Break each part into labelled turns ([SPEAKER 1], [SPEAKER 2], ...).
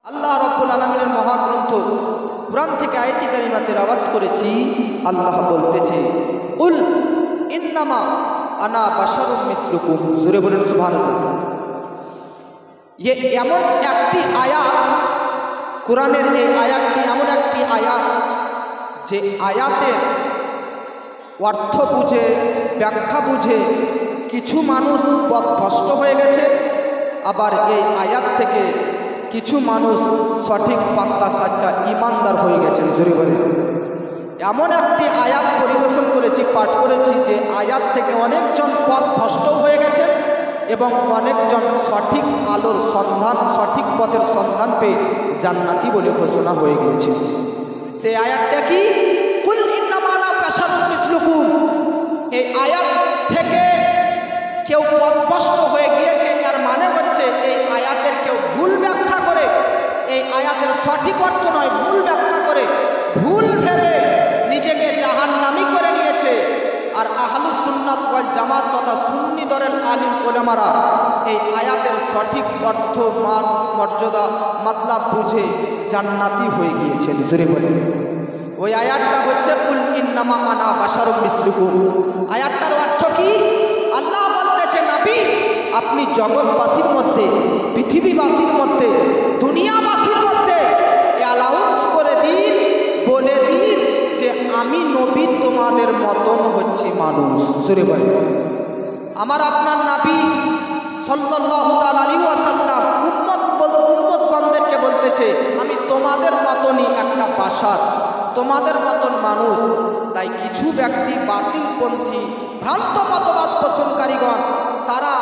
[SPEAKER 1] আল্লাহ রাব্বুল আলামিনের মহাগ্রন্থ কুরআন থেকে আয়াতি কারিমা তেলাওয়াত করেছি। আল্লাহ বলতেছে, কুল ইন্নামা আনা বাশারুম মিসলুকুম। জোরে বলেন সুবহানাল্লাহ। এমন একটি আয়াত, কোরআনের এই আয়াতটি এমন একটি আয়াত যে আয়াতের অর্থ বুঝে, ব্যাখ্যা বুঝে কিছু মানুষ পথভ্রষ্ট হয়ে গেছে, আবার এই আয়াত থেকে কিছু মানুষ সঠিক পাক্কা সাচ্চা ইমানদার হয়ে গেছেন। জোরে বলেন। এমন একটি আয়াত পরিবেশন করেছি, পাঠ করেছি যে আয়াত থেকে অনেকজন পথভ্রষ্ট হয়ে গেছে এবং অনেকজন সঠিক আলোর সন্ধান, সঠিক পথের সন্ধান পেয়ে জান্নাতি বলে ঘোষণা হয়ে গিয়েছে। সেই আয়াতটা কি? কুল ইন্নামা আনা বাশারুম মিসলুকুম। এই আয়াত থেকে কেউ পথভ্রষ্ট হয়ে গিয়েছে, এর মানে হচ্ছে এই আয়াতের কেউ ভুল ব্যাখ্যা করে, এই আয়াতের সঠিক অর্থ নয়, ভুল ব্যাখ্যা করে, ভুল ভেবে নিজেকে জাহান্নামী করে নিয়েছে। আর আহলুস সুন্নাত ওয়াল জামাত তথা সুন্নি দলের আলিম ওলামারা এই আয়াতের সঠিক অর্থ, মান, মর্যাদা, মাতলাব বুঝে জান্নাতি হয়ে গিয়েছেন। জোরে বলেন। ওই আয়াতটা হচ্ছে কুল ইন্নামা আনা বাশারুম মিসলুকুম। আয়াতটার অর্থ কি? আল্লাহ বলতেছে, নবী আপনি জগৎবাসীর মধ্যে, পৃথিবীবাসীর মধ্যে, দুনিয়াবাসীর মধ্যে অ্যালাউন্স করে দিন, বলে দিন যে আমি নবী তোমাদের মতন হচ্ছে মানুষ। জোরে বলেন। আমার আপনার নবী সাল্লাল্লাহু আলাইহি ওয়াসাল্লাম উম্মতগণদেরকে বলতেছে আমি তোমাদের মতনই একটা বাশার, তোমাদের মতন মানুষ। তাই কিছু ব্যক্তি বাতিলপন্থী, ভ্রান্ত মতবাদ পোষণকারীগণ তারা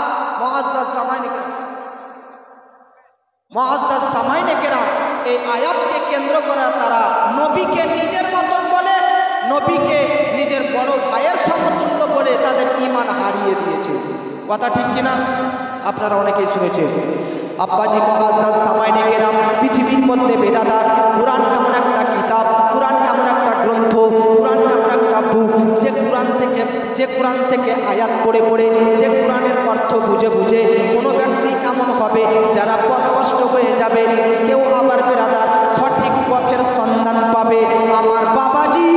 [SPEAKER 1] মুআজ্জাজ সামাইনে কেরাম এই আয়াতকে কেন্দ্র করে তারা নবীকে নিজের মতন বলে, নবীকে নিজের বড় ভাইয়ের সমতুল্য বলে তাদের ঈমান হারিয়ে দিয়েছে। কথা ঠিক কিনা? আপনারা অনেকেই শুনেছেন। আব্বাজি মুআজ্জাজ সামাইনে কেরাম পৃথিবীর মধ্যে বেরাদার। কুরআন এমন একটা কিতাব, কুরআন এমন একটা গ্রন্থ, কুরআন এমন একটা বুক যে কুরআন থেকে আয়াত পড়ে পড়ে, যে কুরআনের অর্থ বুঝে বুঝে কোনো ব্যক্তি এমন হবে যারা পথভ্রষ্ট হয়ে যাবে, কেউ আবার বেরাদার সঠিক পথের সন্ধান পাবে। আমার বাবাজি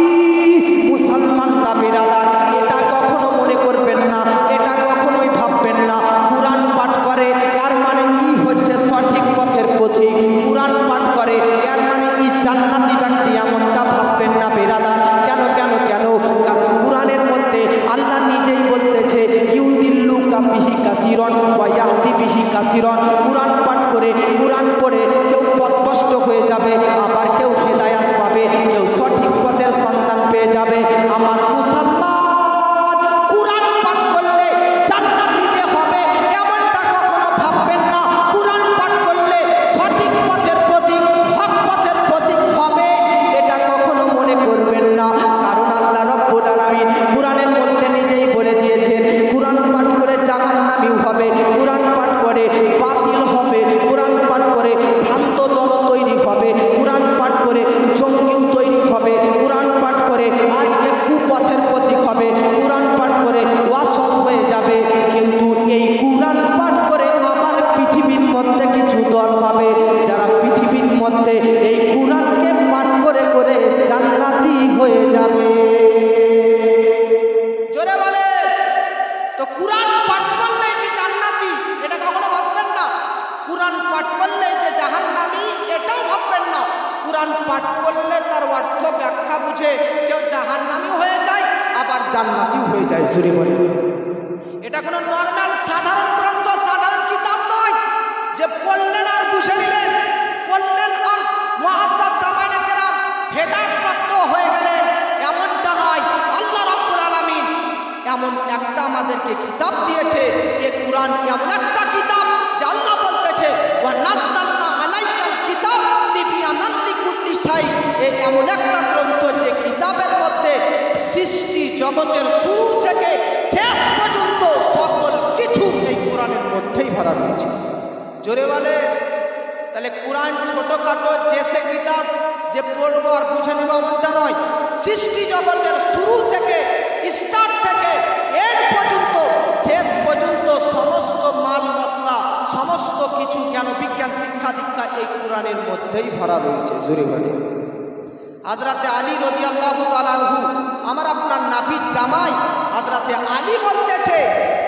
[SPEAKER 1] মুসলমানরা বেরাদার, এটা কখনো মনে করবেন না, এটা কখনোই ভাববেন না কুরআন পাঠ করে এর মানে ই হচ্ছে সঠিক পথের পথিক, কুরআন পাঠ করে এর মানে ই জান্নাতি ব্যক্তি, এমনটা ভাববেন না বেরাদার। কেন কেন কেন? কারণ কুরআনের মধ্যে আল্লাহ নিজেই বলতেছে ইউদিল্লুকা বিহি কাসিরন ওয়া ইয়াহদি বিহি কাসিরন। কুরআন পাঠ করে, কুরআন পড়ে কেউ পথভ্রষ্ট হয়ে যাবে, আবার কেউ হেদায়াত পাবে, কেউ সঠিক পথের সন্ধান পেয়ে যাবে। আমার মুসলমান কুরআন পাঠ করলে জান্নাতি যে হবে এমনটা কখনো ভাববেন না। কুরআন পাঠ করলে সঠিক পথের প্রতীক, হক পথের প্রতীক হবে, এটা কখনো মনে করবেন না। কারণ আল্লাহ রাব্বুল আলামিন কুরআনের মধ্যে নিজেই বলে দিয়েছেন কুরআন পাঠ করে জাহান্নামী হবে, কুরআন পাঠ করে বাতিল হবে, কুরআন পাঠ করে ভ্রান্ত দল তৈরি হবে, কুরআন পাঠ করে জঙ্গিও তৈরি হবে, কুরআন পাঠ করে আজকে কুপথের প্রতীক হবে, কুরআন পাঠ করে ওয়াসত হয়ে যাবে। কিন্তু এই কুরআন পাঠ করে আবার পৃথিবীর মধ্যে কিছু দল হবে যারা পৃথিবীর মধ্যে এই কুরআনকে পাঠ করে করে জান্নাতি হয়ে যাবে। জোরে বলে। তো কুরআন পাঠ করলে যে জান্নাতি এটা কখনো ভাববেন না, কুরআন পাঠ করলে যে জাহান্নামী এটাও ভাববেন না। কুরআন পাঠ করলে তার অর্থ ব্যাখ্যা বুঝে কেউ জাহান্নামী হয়ে যায়, আবার জান্নাতি হয়ে যায়। জোরে বলে। এটা কোনো নর্মাল সাধারণ গ্রন্থ, সাধারণ কিতাব নয় যে পড়লেন আর বুঝে নিলেন, পড়লেন আর মুআজ্জাজ সামাইনে কেরাম হেদায়েত প্রাপ্ত হয়ে গেলেন, এমনটা নয়। আল্লাহ রাব্বুল আলামিন এমন একটা আমাদেরকে কিতাব দিয়েছে, এই কুরআন এমন একটা কিতাব যে আল্লাহ বলতেছে ওয়া নাযালনা আলাইকাল কিতাব তিবয়ানাল লিকুল্লি শাই। এই এমন একটা গ্রন্থ যে কিতাবের মধ্যে সৃষ্টি জগতের শুরু থেকে শেষ পর্যন্ত সকল কিছু এই কোরআনের মধ্যেই ভরা রয়েছে। জোরে বলে। তাহলে কোরআন ছোটখাটো যে সে কিতাব যে পড়বো আর বুঝে নেব এমনটা নয়। সৃষ্টি জগতের শুরু থেকে, স্টার্ট থেকে এন্ড পর্যন্ত, শেষ পর্যন্ত সমস্ত মাল মশলা কথা, সমস্ত কিছু জ্ঞান বিজ্ঞান শিক্ষা দীক্ষা এই কোরআনের মধ্যেই ভরা রয়েছে। জোরে বলে হযরতে আলী রাদিয়াল্লাহু তাআলা আনহু, আমার আপনার নাবির জামাই হযরতে আলী বলতেছে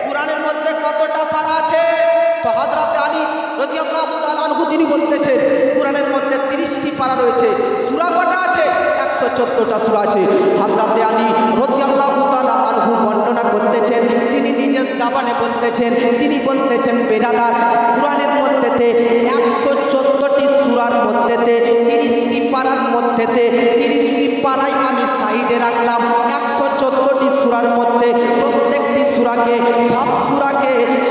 [SPEAKER 1] কোরআনের মধ্যে কতটা পারা আছে? তো হযরতে আলী রাদিয়াল্লাহু তাআলা আনহু তিনি বলতেছেন কোরআনের মধ্যে 30টি পারা রয়েছে। সূরা কটা আছে? 114টা সূরা আছে। হযরতে আলী রাদিয়াল্লাহু তাআলা আনহু বর্ণনা করতেছেন, তিনি নিজের জবানে বলতেছেন, তিনি বলতেছেন বেরাদার কোরআনের মধ্যেতে 114টি সূরার মধ্যেতে 30টি পারার মধ্যেতে 30টি পারাই আমি সাইডে রাখলাম। 114টি সূরার মধ্যে প্রত্যেকটি সূরাকে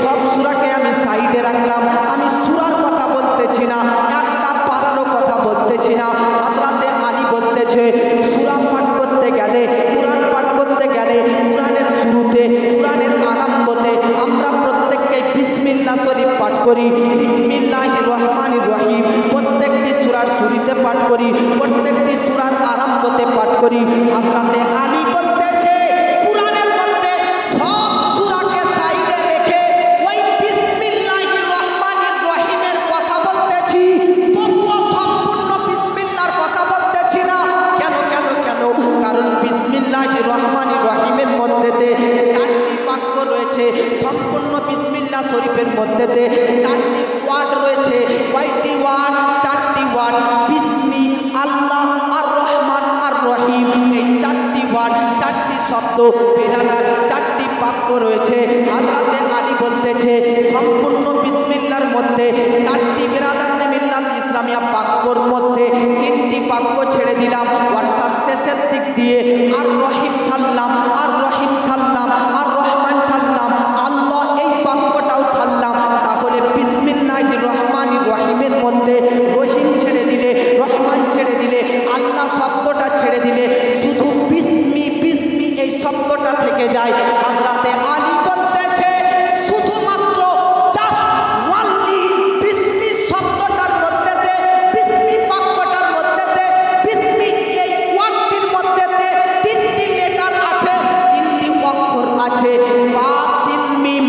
[SPEAKER 1] সব সূরাকে আমি সাইডে রাখলাম। আমি সূরার কথা বলতেছি না, একটা পারারও কথা বলতেছি না। হযরতে আলী বলতেছে সূরা পাঠ করতে গেলে, কোরআন পাঠ করতে গেলে কোরআনের শুরুতে, কোরআনের আরম্ভতে আমরা প্রত্যেককে বিসমিল্লাহ শরীফ পাঠ করি, বিসমিল্লাহির রহমানির রহিম। প্রত্যেকটি সূরার শুরুতে পাঠ করি, প্রত্যেকটি সূরার আরম্ভতে পাঠ করি। হযরতে আলী বলতেছে কোরআনের মধ্যে সব সূরাকে সাইডে রেখে ওই বিসমিল্লাহির রহমানির রহিমের কথা বলতেছি, তবুও সম্পূর্ণ বিসমিল্লাহর কথা বলতেছি না। কেন? কারণ বিসমিল্লাহির রহমানির রহিমের মধ্যেতে 4টি বাক্য রয়েছে। সম্পূর্ণ বিসমিল্লাহ শরীফের মধ্যেতে 4টি ওয়ার্ড রয়েছে। কয়টি ওয়ার্ড? 4টি ওয়ার্ড। বিসমি, আল্লাহ, আর রহমান, আর রহিম। এই 4টি ওয়ার্ড, 4টি শব্দ বেরাদার 4টি বাক্য রয়েছে। হযরতে আলী বলতেছে সম্পূর্ণ বিসমিল্লাহর মধ্যে 4টি বেরাদার মিল্লাত ইসলামিয়া বাক্যর মধ্যে 3টি বাক্য ছেড়ে দিলাম, অর্থাৎ শেষের দিক দিয়ে আর রহিম ছাড়লাম, আর রহিম ছাড়লাম, আর রহমান ছাড়লাম, আল্লাহ এই বাক্যটাও ছাড়লাম। তাহলে বিসমিল্লাহির রহমানির রহিমের মধ্যে রহিম ছেড়ে দিলে, রহমান ছেড়ে দিলে, আল্লাহ শব্দটা ছেড়ে দিলে শুধু বিসমি এই শব্দটা থেকে যায়। হযরতে আলী বলতেছে শুধুমাত্র জাস্ট ওয়ানলি বিসমি শব্দটার মধ্যেতে, বিসমি বাক্যটার মধ্যেতে, বিসমি এই ওয়ার্ডটির মধ্যেতে 3টি লেটার আছে, 3টি অক্ষর আছে। বাসিন মিম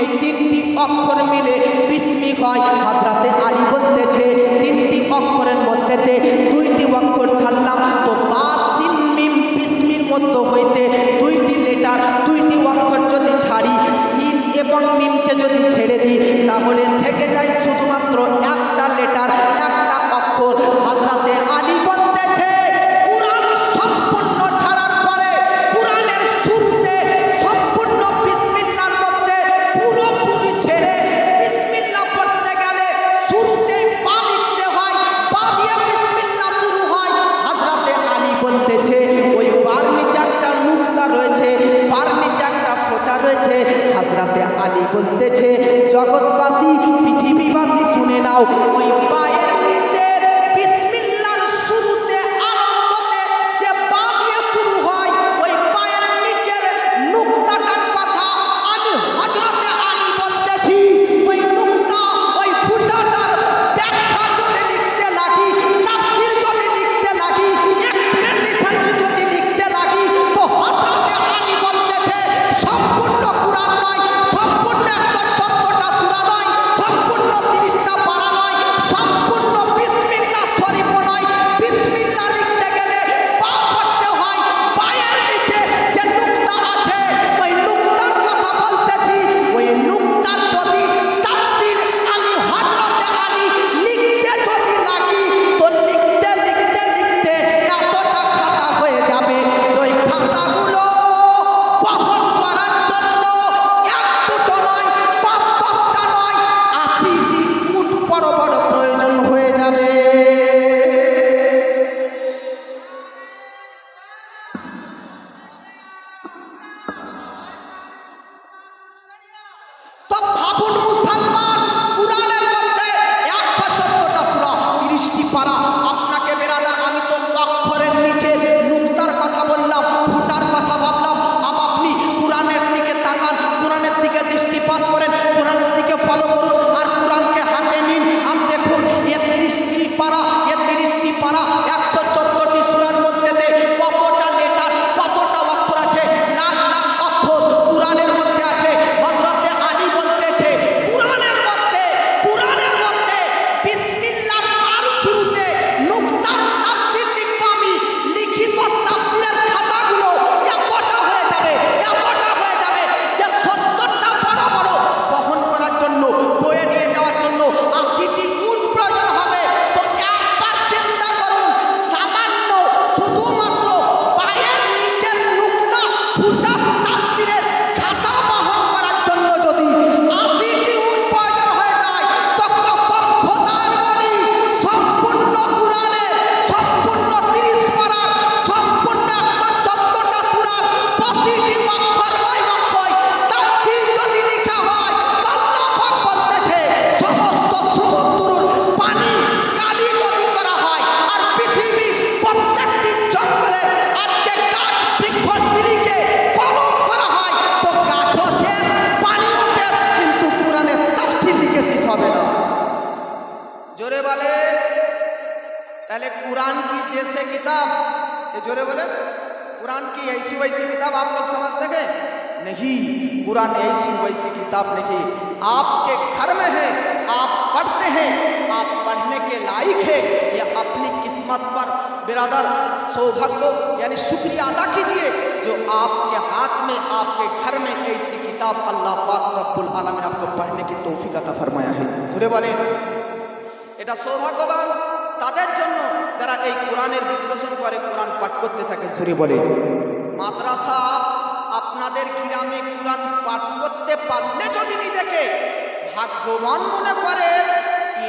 [SPEAKER 1] এই 3টি অক্ষর মিলে বিসমি হয়। হযরতে আলী বলতেছে 3টি অক্ষরের মধ্যেতে 2টি অক্ষর ছাড়লাম, তো বাসিন মিম বিসমির মধ্যে হইতে 2টি লেটার, 2টি অক্ষর যদি ছাড়ি, সিন এবং মিমকে যদি ছেড়ে দিই, তাহলে থেকে যায় শুধুমাত্র একটা লেটার, একটা অক্ষর। হযরতে আলী বলতেছে কোরআন সম্পূর্ণ ছাড়ার পরে কোরআনের শুরুতে সম্পূর্ণ বিসমিল্লাহর মধ্যে পুরোপুরি ছেড়ে বিসমিল্লাহ পড়তে গেলে শুরুতেই পা লিখতে হয়, পা দিয়ে বিসমিল্লাহ শুরু হয়। হযরতে আলী বলতেছে ওই পার নিচে একটা নুকতা রয়েছে, পার নিচে একটা ফোঁটা রয়েছে। হযরতে আলী বলতেছে জগৎবাসী, পৃথিবীবাসী শুনে নাও, ওই পায়ের নিচে বিসমিল্লাহর শুরুতে আরম্ভতে যে পা দিয়ে শুরু হয়, ওই পায়ের নিচের নুকতাটার কথা আমি হযরতে আলী বলতেছি। ওই নুকতা, ওই ফুটাটার ব্যাখ্যা যদি লিখতে লাগি, তাফসীর যদি লিখতে লাগি, এক্সপ্লেনেশন যদি লিখতে লাগি, তো হযরতে আলী বলতেছে সম্পূর্ণ কোরআন নয়, সম্পূর্ণ 114টা সূরা নয়, সম্পূর্ণ 30টা পারা নয়, সম্পূর্ণ বিসমিল্লাহ শরীফ নয়। বিসমিল্লাহ লিখতে গেলে পা পড়তে হয়, পায়ের নিচে যে নুকতা আছে ওই নুকতার কথা বলতেছি। ওই নুকতার যদি তাফসীর আমি হযরতে আলী লিখতে যদি লাগি, তো লিখতে এতটা খাতা হয়ে যাবে, ওই খাতাগুলো বহন করার জন্য 1-2টো নয়, 5-10টা নয়, 80টি উট বড় বড় প্রয়োজন হয়ে যাবে। তো ভাবুন মুসলমান, কোরআনের মধ্যে 114টা সূরা, 30টি পারা। আপনাকে বেরাদার আমি তো অক্ষরের নিচে নুকতার কথা বললাম, ফুটার কথা ভাবলাম। আপনি কোরআনের দিকে তাকান, কোরআনের দিকে দৃষ্টিপাত করেন, কোরআনের দিকে ফলো করুন, আর কোরআনকে হাতে নিন। আর দেখুন এ 30টি পারা, 114টি সূরার মধ্যে কতটা লেটার, কতটা অক্ষর আছে, লাখ লাখ অক্ষর কোরআনের মধ্যে আছে। হযরতে আলী বলতেছে বলেন, তাহলে कुरान की जैसे किताब, ये जोरे बोले, कुरान की ऐसी वैसी किताब आप लोग समझते हैं? नहीं, कुरान ऐसी वैसी किताब नहीं। आपके घर में है, आप पढ़ते हैं, आप पढ़ने के लायक है, या अपनी किस्मत पर बिरादर सौभाग्य यानी शुक्रिया अदा कीजिए जो आपके हाथ में, आपके घर में ऐसी किताब अल्लाह पाक रब्बुल आलमीन आपको पढ़ने की तौफीक अता फरमाया है। सुरे बोले, এটা সৌভাগ্যবান তাদের জন্য যারা এই কোরআনের বিশ্লেষণ করে, কোরআন পাঠ করতে থাকে। সুরে বলে, মাদ্রাসা আপনাদের গ্রামে কোরআন পাঠ করতে পারলে যদি নিজেকে ভাগ্যবান মনে করেন,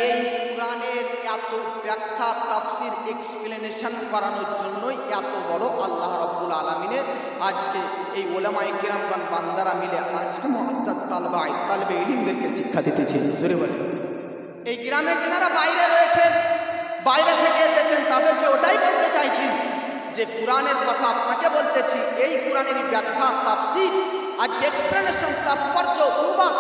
[SPEAKER 1] এই কোরআনের এত ব্যাখ্যা তাফসির এক্সপ্লেনেশন করানোর জন্যই এত বড় আল্লাহ রাব্বুল আলামিনের আজকে এই ওলামায়ে কিরামগণ বান্দারা মিলে আজকে মুআজ্জাজ তালেবে ইলমদেরকে শিক্ষা দিতেছে। জোরে বলে, এই গ্রামে যারা বাইরে রয়েছেন, বাইরে থেকে এসেছেন, তাদেরকে ওটাই বলতে চাইছি যে কোরআনের কথা আপনাকে বলতেছি, এই কোরআনের ব্যাখ্যা তাফসির আজকে এক্সপ্লেনেশন তাৎপর্য অনুবাদ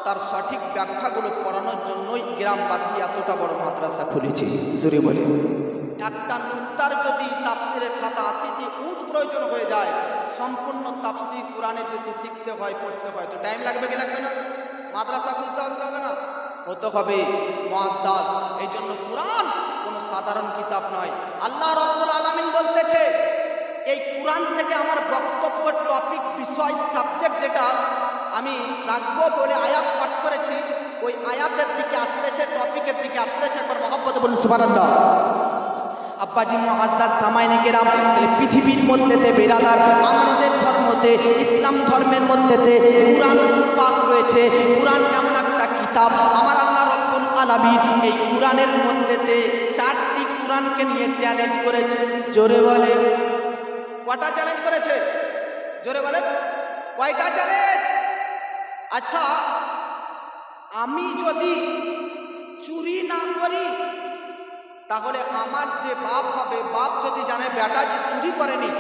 [SPEAKER 1] তার সঠিক ব্যাখ্যাগুলো পড়ানোর জন্যই গ্রামবাসী এতটা বড় মাদ্রাসা খুলেছে। জোরে বলে, একটা নুক্তার যদি তাফসিরের খাতা ৮০টি উট প্রয়োজন হয়ে যায়, সম্পূর্ণ তাফসির কোরআনের যদি শিখতে হয়, পড়তে হয়, তো টাইম লাগবে কি লাগবে না? মাদ্রাসা খুলতে হবে না? হতে হবে মুআজ্জাজ। এই জন্য কোরআন কোনো সাধারণ কিতাব নয়। আল্লাহ রাব্বুল আলামিন বলতেছে, এই কোরআন থেকে আমার বক্তব্য, টপিক, বিষয়, সাবজেক্ট যেটা আমি রাখবো বলে আয়াত পাঠ করেছি, ওই আয়াতের দিকে আসতেছে, টপিকের দিকে আসতেছে। একবার মহব্বতে বলুন সুবহানাল্লাহ। আব্বাজি মুআজ্জাজ সামাইনে কেরাম, তাহলে পৃথিবীর মধ্যেতে বেরাদার আমাদের ধর্মতে, ইসলাম ধর্মের মধ্যেতে কোরআন পাক রয়েছে। কোরআন এমন একটা কিতাব, আমার আল্লাহ রাব্বুল আলামিন এই কোরআনের মধ্যেতে 4টি কোরআনকে নিয়ে চ্যালেঞ্জ করেছে। জোরে বলে, কয়টা চ্যালেঞ্জ করেছে? জোরে বলে, কয়টা চ্যালেঞ্জ? আচ্ছা, আমি যদি চুরি না করি, তাহলে আমার যে বাপ হবে, বাপ যদি জানে বেটা যে চুরি করেনি,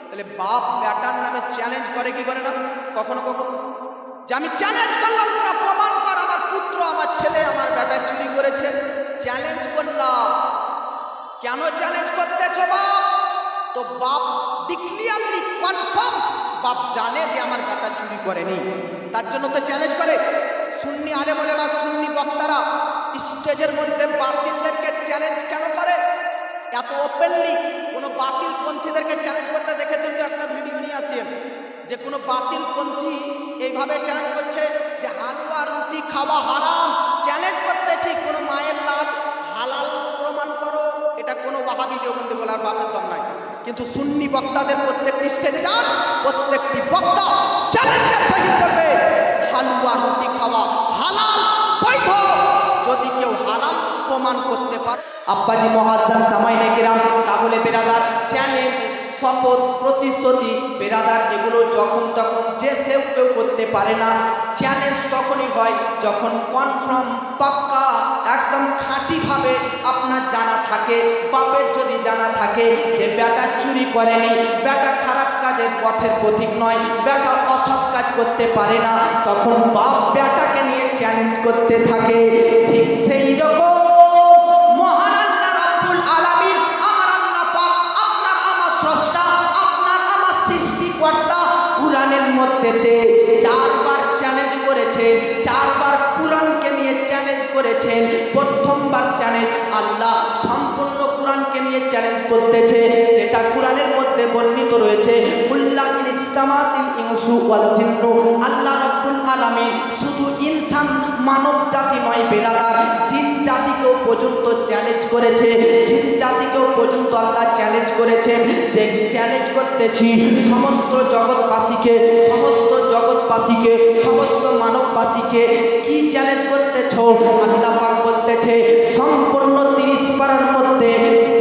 [SPEAKER 1] তাহলে বাপ বেটার নামে চ্যালেঞ্জ করে কি করে না? কখনো কখনো যে আমি চ্যালেঞ্জ করলাম, তোরা প্রমাণ কর আমার পুত্র, আমার ছেলে, আমার বেটা চুরি করেছে। চ্যালেঞ্জ করলাম। কেন চ্যালেঞ্জ করতেছ বাপ? তো বাপ ডিক্লিয়ারলি কনফার্ম, বাপ জানে যে আমার বেটা চুরি করেনি, তার জন্য তো চ্যালেঞ্জ করে। সুন্নি আলেম ওলামা, সুন্নি বক্তারা স্টেজের মধ্যে বাতিলদেরকে চ্যালেঞ্জ কেন করে? এত ওপেনলি কোনো বাতিল পন্থীদেরকে চ্যালেঞ্জ করতে দেখেছেন তো? একটা ভিডিও নিয়ে আসেন যে কোনো বাতিল পন্থী এইভাবে চ্যালেঞ্জ করছে যে হালুয়া রুটি খাওয়া হারাম। চ্যালেঞ্জ করতেছি, কোনো মায়ের লাল হালাল প্রমাণ করো। এটা কোনো ওয়াহাবি দেওবন্দি বলার বাপের দম নাই। কিন্তু সুন্নি বক্তাদের প্রত্যেকটি স্টেজে যান, প্রত্যেকটি বক্তা চ্যালেঞ্জের সহিত বলবে হালুয়া রুটি খাওয়া হালাল, বৈধ। যদি কেউ হারাম প্রমাণ করতে পারে, আব্বাজি মুআজ্জাজ সামাইনে কিরাম, তাহলে বেরাদার চ্যালেঞ্জ, শপথ, প্রতিশ্রুতি বেরাদার এগুলো যখন তখন যে কেউ করতে পারে না। চ্যালেঞ্জ তখনই হয় যখন কনফার্ম, পাক্কা, একদম খাঁটিভাবে আপনার জানা থাকে। বাপের যদি জানা থাকে যে বেটা চুরি করেনি, বেটা খারাপ কাজের পথের পথিক নয়, বেটা অসৎ কাজ করতে পারে না, তখন বাপ বেটাকে নিয়ে চ্যালেঞ্জ করতে থাকে। ঠিক সেই রকম মহান আল্লাহ রাব্বুল আলামিন, আমার আল্লাহ পাক, আপনার আমার স্রষ্টা, আপনার আমার সৃষ্টিকর্তা কোরআনের মধ্যেতে 4বার চ্যালেঞ্জ করেছেন, 4বার কোরআনকে নিয়ে চ্যালেঞ্জ করেছেন। প্রথমবার চ্যালেঞ্জ আল্লাহ সম্পূর্ণ কোরআনকে নিয়ে চ্যালেঞ্জ করতেছে, যেটা কোরআনের মধ্যে বর্ণিত রয়েছে, কুল্লা ইন ইজতামাতিল ইনসু ওয়াল জিন্নু। আল্লাহ রাব্বুল আলামিন শুধু ইনসান মানব জাতি নয় বেরাদার, জিন জাতিকেও পর্যন্ত চ্যালেঞ্জ করেছে। জিন জাতিকেও পর্যন্ত আল্লাহ চ্যালেঞ্জ করেছেন যে চ্যালেঞ্জ করতেছি সমস্ত জগৎবাসীকে, সমস্ত জগৎবাসীকে, সমস্ত মানববাসীকে। কি চ্যালেঞ্জ করতেছ? আল্লাহ পাক বলতেছে সম্পূর্ণ 30 পারার মধ্যে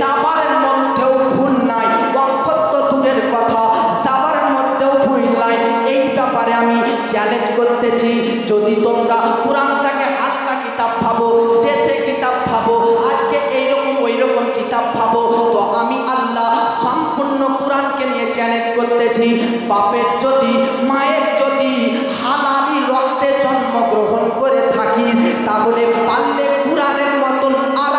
[SPEAKER 1] সাবারের মধ্যেও ভুল নাই, অক্ষর তো দূরের কথা, সাবারের মধ্যেও ভুল নাই। এই ব্যাপারে আমি চ্যালেঞ্জ করতেছি, যদি তোমরা কোরআনটাকে হালকা কিতাব ভাবো, যে সে কিতাব ভাবো, আজকে এইরকম ওই রকম কিতাব ভাবো, তো আমি আল্লাহ সম্পূর্ণ কোরআনকে নিয়ে চ্যালেঞ্জ করতেছি। বাপের যদি, মায়ের যদি হালালি রক্তে জন্মগ্রহণ করে থাকিস, তাহলে পারলে কোরআনের মতন আর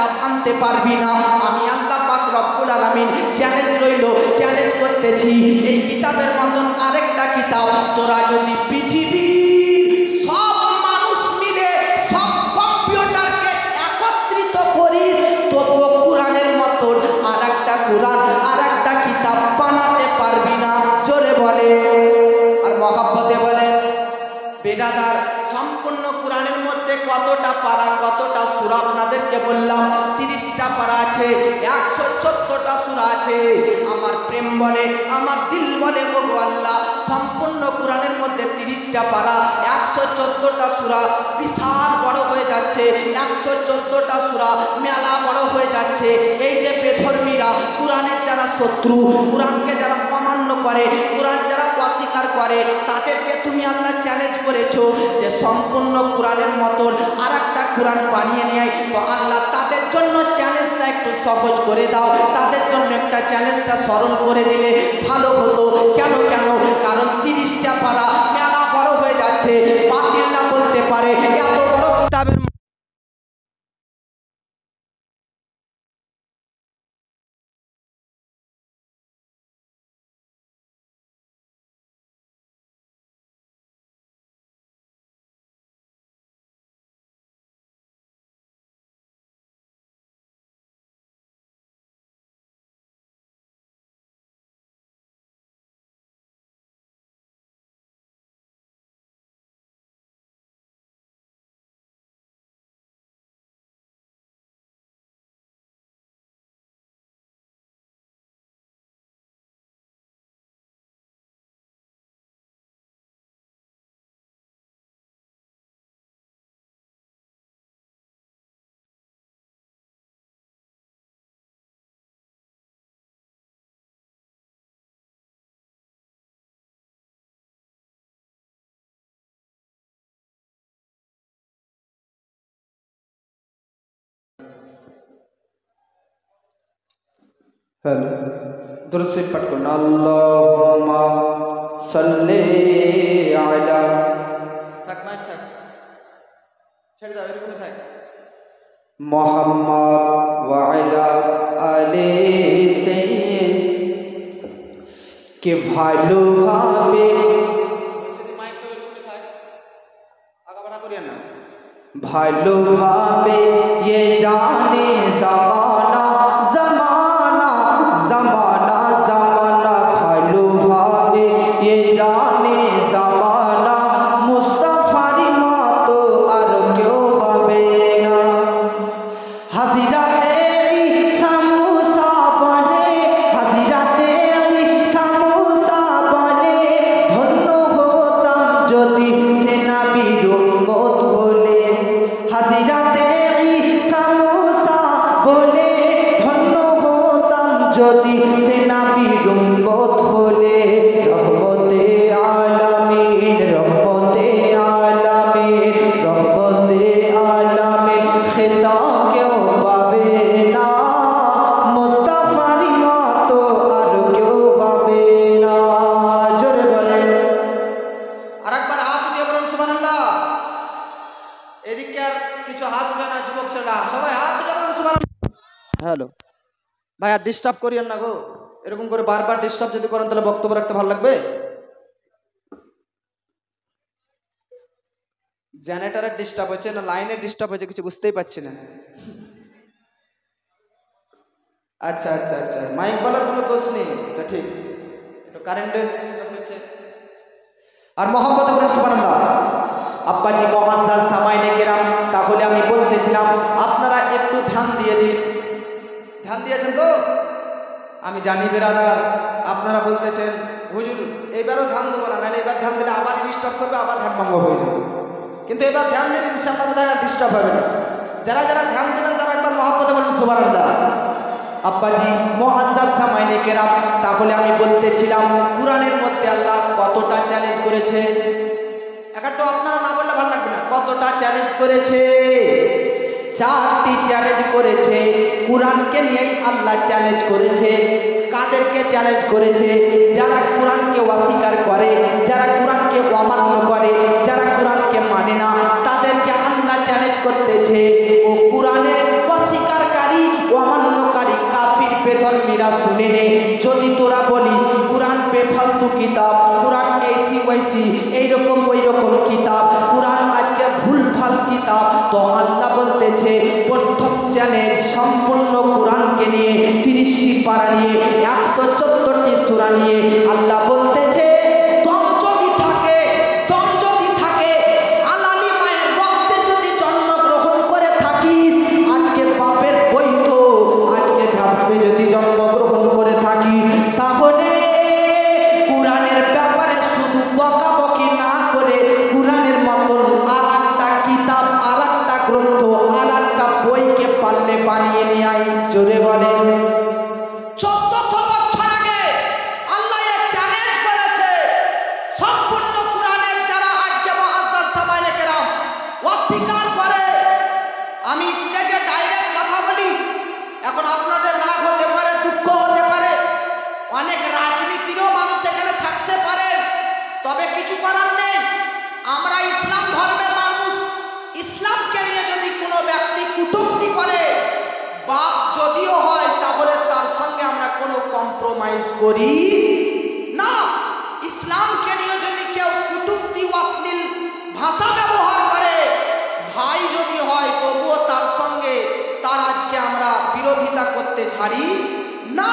[SPEAKER 1] কিতাব আনতে পারবি না। আমি আল্লাহ পাক রব্বুল আলামিন চ্যালেঞ্জ রইল, চ্যালেঞ্জ করতেছি, এই কিতাবের মতন আরেকটা কিতাব তোরা যদি পৃথিবীর সব মানুষ মিলে সব কম্পিউটারকে একত্রিত করিস, তবুও কোরআনের মতন আরেকটা কোরআন আরেকটা কিতাব বানাতে পারবি না। জোরে বলে আর মহাব্বতে বলেন। বেরাদার, সম্পূর্ণ কোরআনের মধ্যে কতটা পারা, কতটা সূরা আপনাদেরকে বললাম, 30টা পারা আছে, 114টা সূরা আছে। আমার প্রেম বলে, আমার দিল বলে, ওগো আল্লাহ, সম্পূর্ণ কোরআনের মধ্যে 30টা পারা, 114টা সূরা, বিশাল বড় হয়ে যাচ্ছে। 114টা সূরা মেলা বড় হয়ে যাচ্ছে। এই যে বেধর্মীরা, কোরআনের যারা শত্রু, কোরআনকে যারা অমান্য করে, কোরআন যারা অস্বীকার করে, তাদেরকে তুমি আল্লাহ চ্যালেঞ্জ করেছো যে সম্পূর্ণ কোরআনের মতন আর একটা কোরআন বানিয়ে নেয়। তো আল্লাহ তাদের জন্য চ্যালেঞ্জটা একটু সহজ করে দাও, তাদের জন্য একটা চ্যালেঞ্জটা সরল করে দিলে ভালো হতো। কেন কেন? কারণ 30টা পারা মেলা বড় হয়ে যাচ্ছে, বাতিল না বলতে পারে এত বড় কিতাবের। হ্যালো, দরুদ শরীফ পাঠ করুন। আল্লাহুম্মা সাল্লি আলা, থাক মাইক থাক, ছেড়ে দাও, এরকমই থাক। মুহাম্মদ ওয়া আলা আলি সাইয়্যিদ কে ভালোভাবে, মাইকটা এরকমই থাক, আগাবাড়া করিয়েন না। ভালোভাবে ये जाने ज़माना ज़माना ज़माना ज़माना, ভালোভাবে ये जाने ज़माना, মুস্তাফারি মতো আর কেউ হবে না। হাজিরাতে সামুসা বনে, হাজিরাতে সামুসা বনে, ধন্য হতাম যদি সে নবীর উম্মত হলে। হাজিরাতে সামুসা বলে, ধন্য হতাম যদি সে নবীর উম্মত হলে। রহমতে আলামিন, রহমতে আলামিন, রহমতে আলামিন, খেতাব কেউ পাবে না, মুস্তাফারি মতো আর কেউ পাবে না। জোরে বলেন আরেকবার, হাত উঠিয়ে বলুন সুবহানাল্লাহ। এদিকে আর কিছু হাত উঠে না, যুবক ছেলেরা সবাই হাত উঠে বলুন সুবহানাল্লাহ। হ্যালো ভাই, আর ডিস্টার্ব করিয়েন না গো, এরকম করে বারবার ডিস্টার্ব যদি করেন তাহলে বক্তব্য রাখতে ভালো লাগবে? জেনারেটরের ডিস্টার্ব হচ্ছে না লাইনের ডিস্টার্ব হচ্ছে কিছু বুঝতেই পারছি না। আচ্ছা আচ্ছা আচ্ছা, মাইক বলার কোনো দোষ নেই, তো ঠিক, একটু কারেন্টের হচ্ছে। আর মহব্বত করেন সুবহানাল্লাহ। আব্বাজি মুআজ্জাজ সামাইনে কেরাম, তাহলে আমি বলতেছিলাম আপনারা একটু ধ্যান দিয়ে দিন। ধ্যান দিয়েছেন তো? আমি জানি বেরাদার, আপনারা বলতেছেন হুজুর এবারও ধ্যান দেবো না, নাহলে এবার ধ্যান দিলে আবার ডিস্টার্ব করবে, আবার ধ্যান ভঙ্গ হয়ে যাবে। কিন্তু এবার ধ্যান দিন, ইনশাআল্লাহ বোধহয় আর ডিস্টার্ব হবে না। যারা যারা ধ্যান দেবেন তারা একবার মহব্বতে বলুন সুবহানাল্লাহ। আব্বাজি মুআজ্জাজ সামাইনে কেরাম, তাহলে আমি বলতেছিলাম কোরআনের মধ্যে আল্লাহ কতটা চ্যালেঞ্জ করেছে। একটা আপনারা না বললে ভালো লাগবে না, কতটা চ্যালেঞ্জ করেছে? 4টি চ্যালেঞ্জ করেছে। কোরআনকে নিয়েই আল্লাহ চ্যালেঞ্জ করেছে। কাদেরকে চ্যালেঞ্জ করেছে? যারা কোরআনকে অস্বীকার করে, যারা কোরআনকে অমান্য করে, যারা কোরআনকে মানে না, তাদেরকে আল্লাহ চ্যালেঞ্জ করতেছে। ও কোরআনের অস্বীকার শুনে নে, যদি তোরা বলিস কুরআন বেফালতু কিতাব, কুরআন এইসি ওয়াইসি এইরকম ওই রকম কিতাব, কুরআন আজকে ভুলভাল কিতাব, তো আল্লাহ বলতেছে প্রথম চ্যালেঞ্জ সম্পূর্ণ কুরআনকে নিয়ে 30টি পারা নিয়ে 174টি সূরা নিয়ে আল্লাহ বলতেছে দম যদি থাকে আলালি মায়ের রক্তে যদি জন্মগ্রহণ করে থাকিস, আজকে বাপের বৈধ আজকে ভাবে যদি জন্মগ্রহণ করে থাকিস, তাহলে কুরআনের ব্যাপারে শুধু বকাবকি না করে কুরআনের মতন আর একটা কিতাব, আর একটা গ্রন্থ, আর একটা বইকে পারলে বানিয়ে নিয়ে আই। জোরে বলেন। 1400 বছর আগে আল্লাহ এ চ্যালেঞ্জ করেছে সম্পূর্ণ কুরআনের যারা আজকে মুআজ্জাজ সামাইনে কেরাম অস্বীকার করে। আমি স্টেজে ডাইরেক্ট কথা বলি, এখন আপনাদের রাগ হতে পারে, দুঃখ হতে পারে, অনেক রাজনীতিরও মানুষ এখানে থাকতে পারেন, তবে কিছু করার নেই। আমরা ইসলাম ধর্মের মানুষ, ইসলামকে নিয়ে যদি কোনো ব্যক্তি কটূক্তি করে, বাপ যদিও হয়, তাহলে তার সঙ্গে আমরা কোনো কম্প্রোমাইজ করি না। ইসলামকে নিয়ে যদি কেউ কটূক্তি অশ্লীল ভাষা ব্যবহার করে, ভাই যদি হয়, তবুও তার সঙ্গে তার আজকে আমরা বিরোধিতা করতে ছাড়ি না।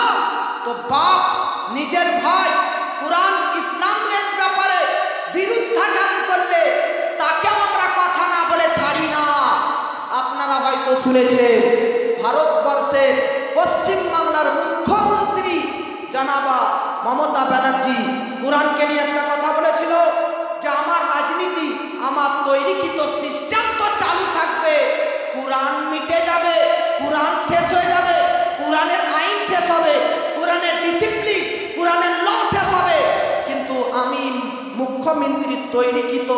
[SPEAKER 1] তো বাপ নিজের ভাই কুরআন ইসলামের ব্যাপারে বিরুদ্ধাচারণ করলে তাকেও আমরা কথা না বলে ছাড়ি না। আপনারা হয়তো শুনেছেন ভারতবর্ষের পশ্চিম বাংলার মুখ্যমন্ত্রী জানাবা মমতা ব্যানার্জি কুরআনকে নিয়ে একটা কথা বলেছিল যে আমার রাজনীতি, আমার তৈরিকৃত সিস্টেম তো চালু থাকবে, কুরআন মিটে যাবে, কুরআন শেষ হয়ে যাবে, কুরআনের আইন শেষ হবে, কুরআনের ডিসিপ্লিন, কুরআনের ল শেষ হবে, কিন্তু আমি মুখ্যমন্ত্রী তৈরিকৃত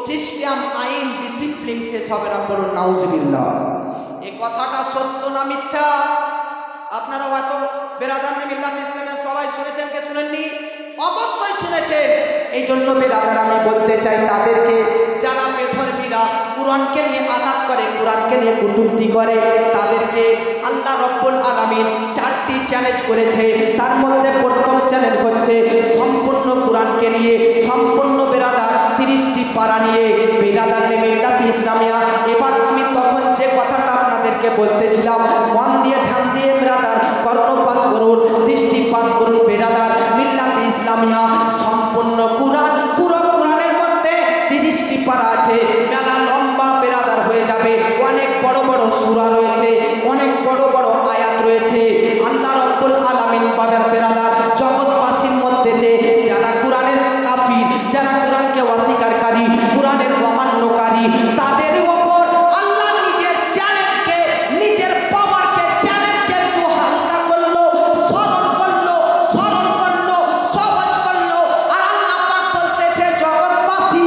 [SPEAKER 1] সিস্টেম, আইন, ডিসিপ্লিন শেষ হবে না। বলুন নাউজুবিল্লাহ। এই কথাটা সত্য না মিথ্যা? আপনারা হয়তো বেরাদার মিল্লাত ইসলামের সবাই শুনেছেন, কে শুনেননি? অবশ্যই শুনেছেন। এই জন্য বেরাদার আমি বলতে চাই তাদেরকে, যারা বেধর্মীরা কুরআনকে নিয়ে আঘাত করে, কুরআনকে নিয়ে কটূক্তি করে, তাদেরকে আল্লাহ রব্বুল আলামিন 4টি চ্যালেঞ্জ করেছে। তার মধ্যে প্রথম চ্যালেঞ্জ হচ্ছে সম্পূর্ণ কুরআনকে নিয়ে, সম্পূর্ণ বেরাদার 30টি পারা নিয়ে বেরাদার মিল্লাত ইসলামিয়া। এবার আমি তখন যে কথাটা আপনাদেরকে বলতেছিলাম, মন দিয়ে ধ্যান দিয়ে বেরাদার কর্ণপাত করুন, দৃষ্টিপাত করুন। বেরাদার মিল্লাত ইসলামিয়া সম্পূর্ণ কুরআন, পুরো কুরআনের মধ্যে 30টি পারা আছে, মেলা লম্বা বেরাদার হয়ে যাবে। অনেক বড় বড় সূরা রয়েছে, অনেক বড় বড় আয়াত রয়েছে। আল্লাহ রব্বুল আলামিন পাবেন বেরাদার জগৎবাসীর মধ্যে যারা কুরআনের কাফির, যারা কুরআনকে অস্বীকারী, কুরআনের অমান্যকারী, তাদের উপর আল্লাহ নিজের চ্যালেঞ্জকে, নিজের পাওয়ারকে, চ্যালেঞ্জকে একটু হালকা করলো, সরল করলো, সহজ করলো। আর আল্লাহ পাক বলতেছে জগৎবাসী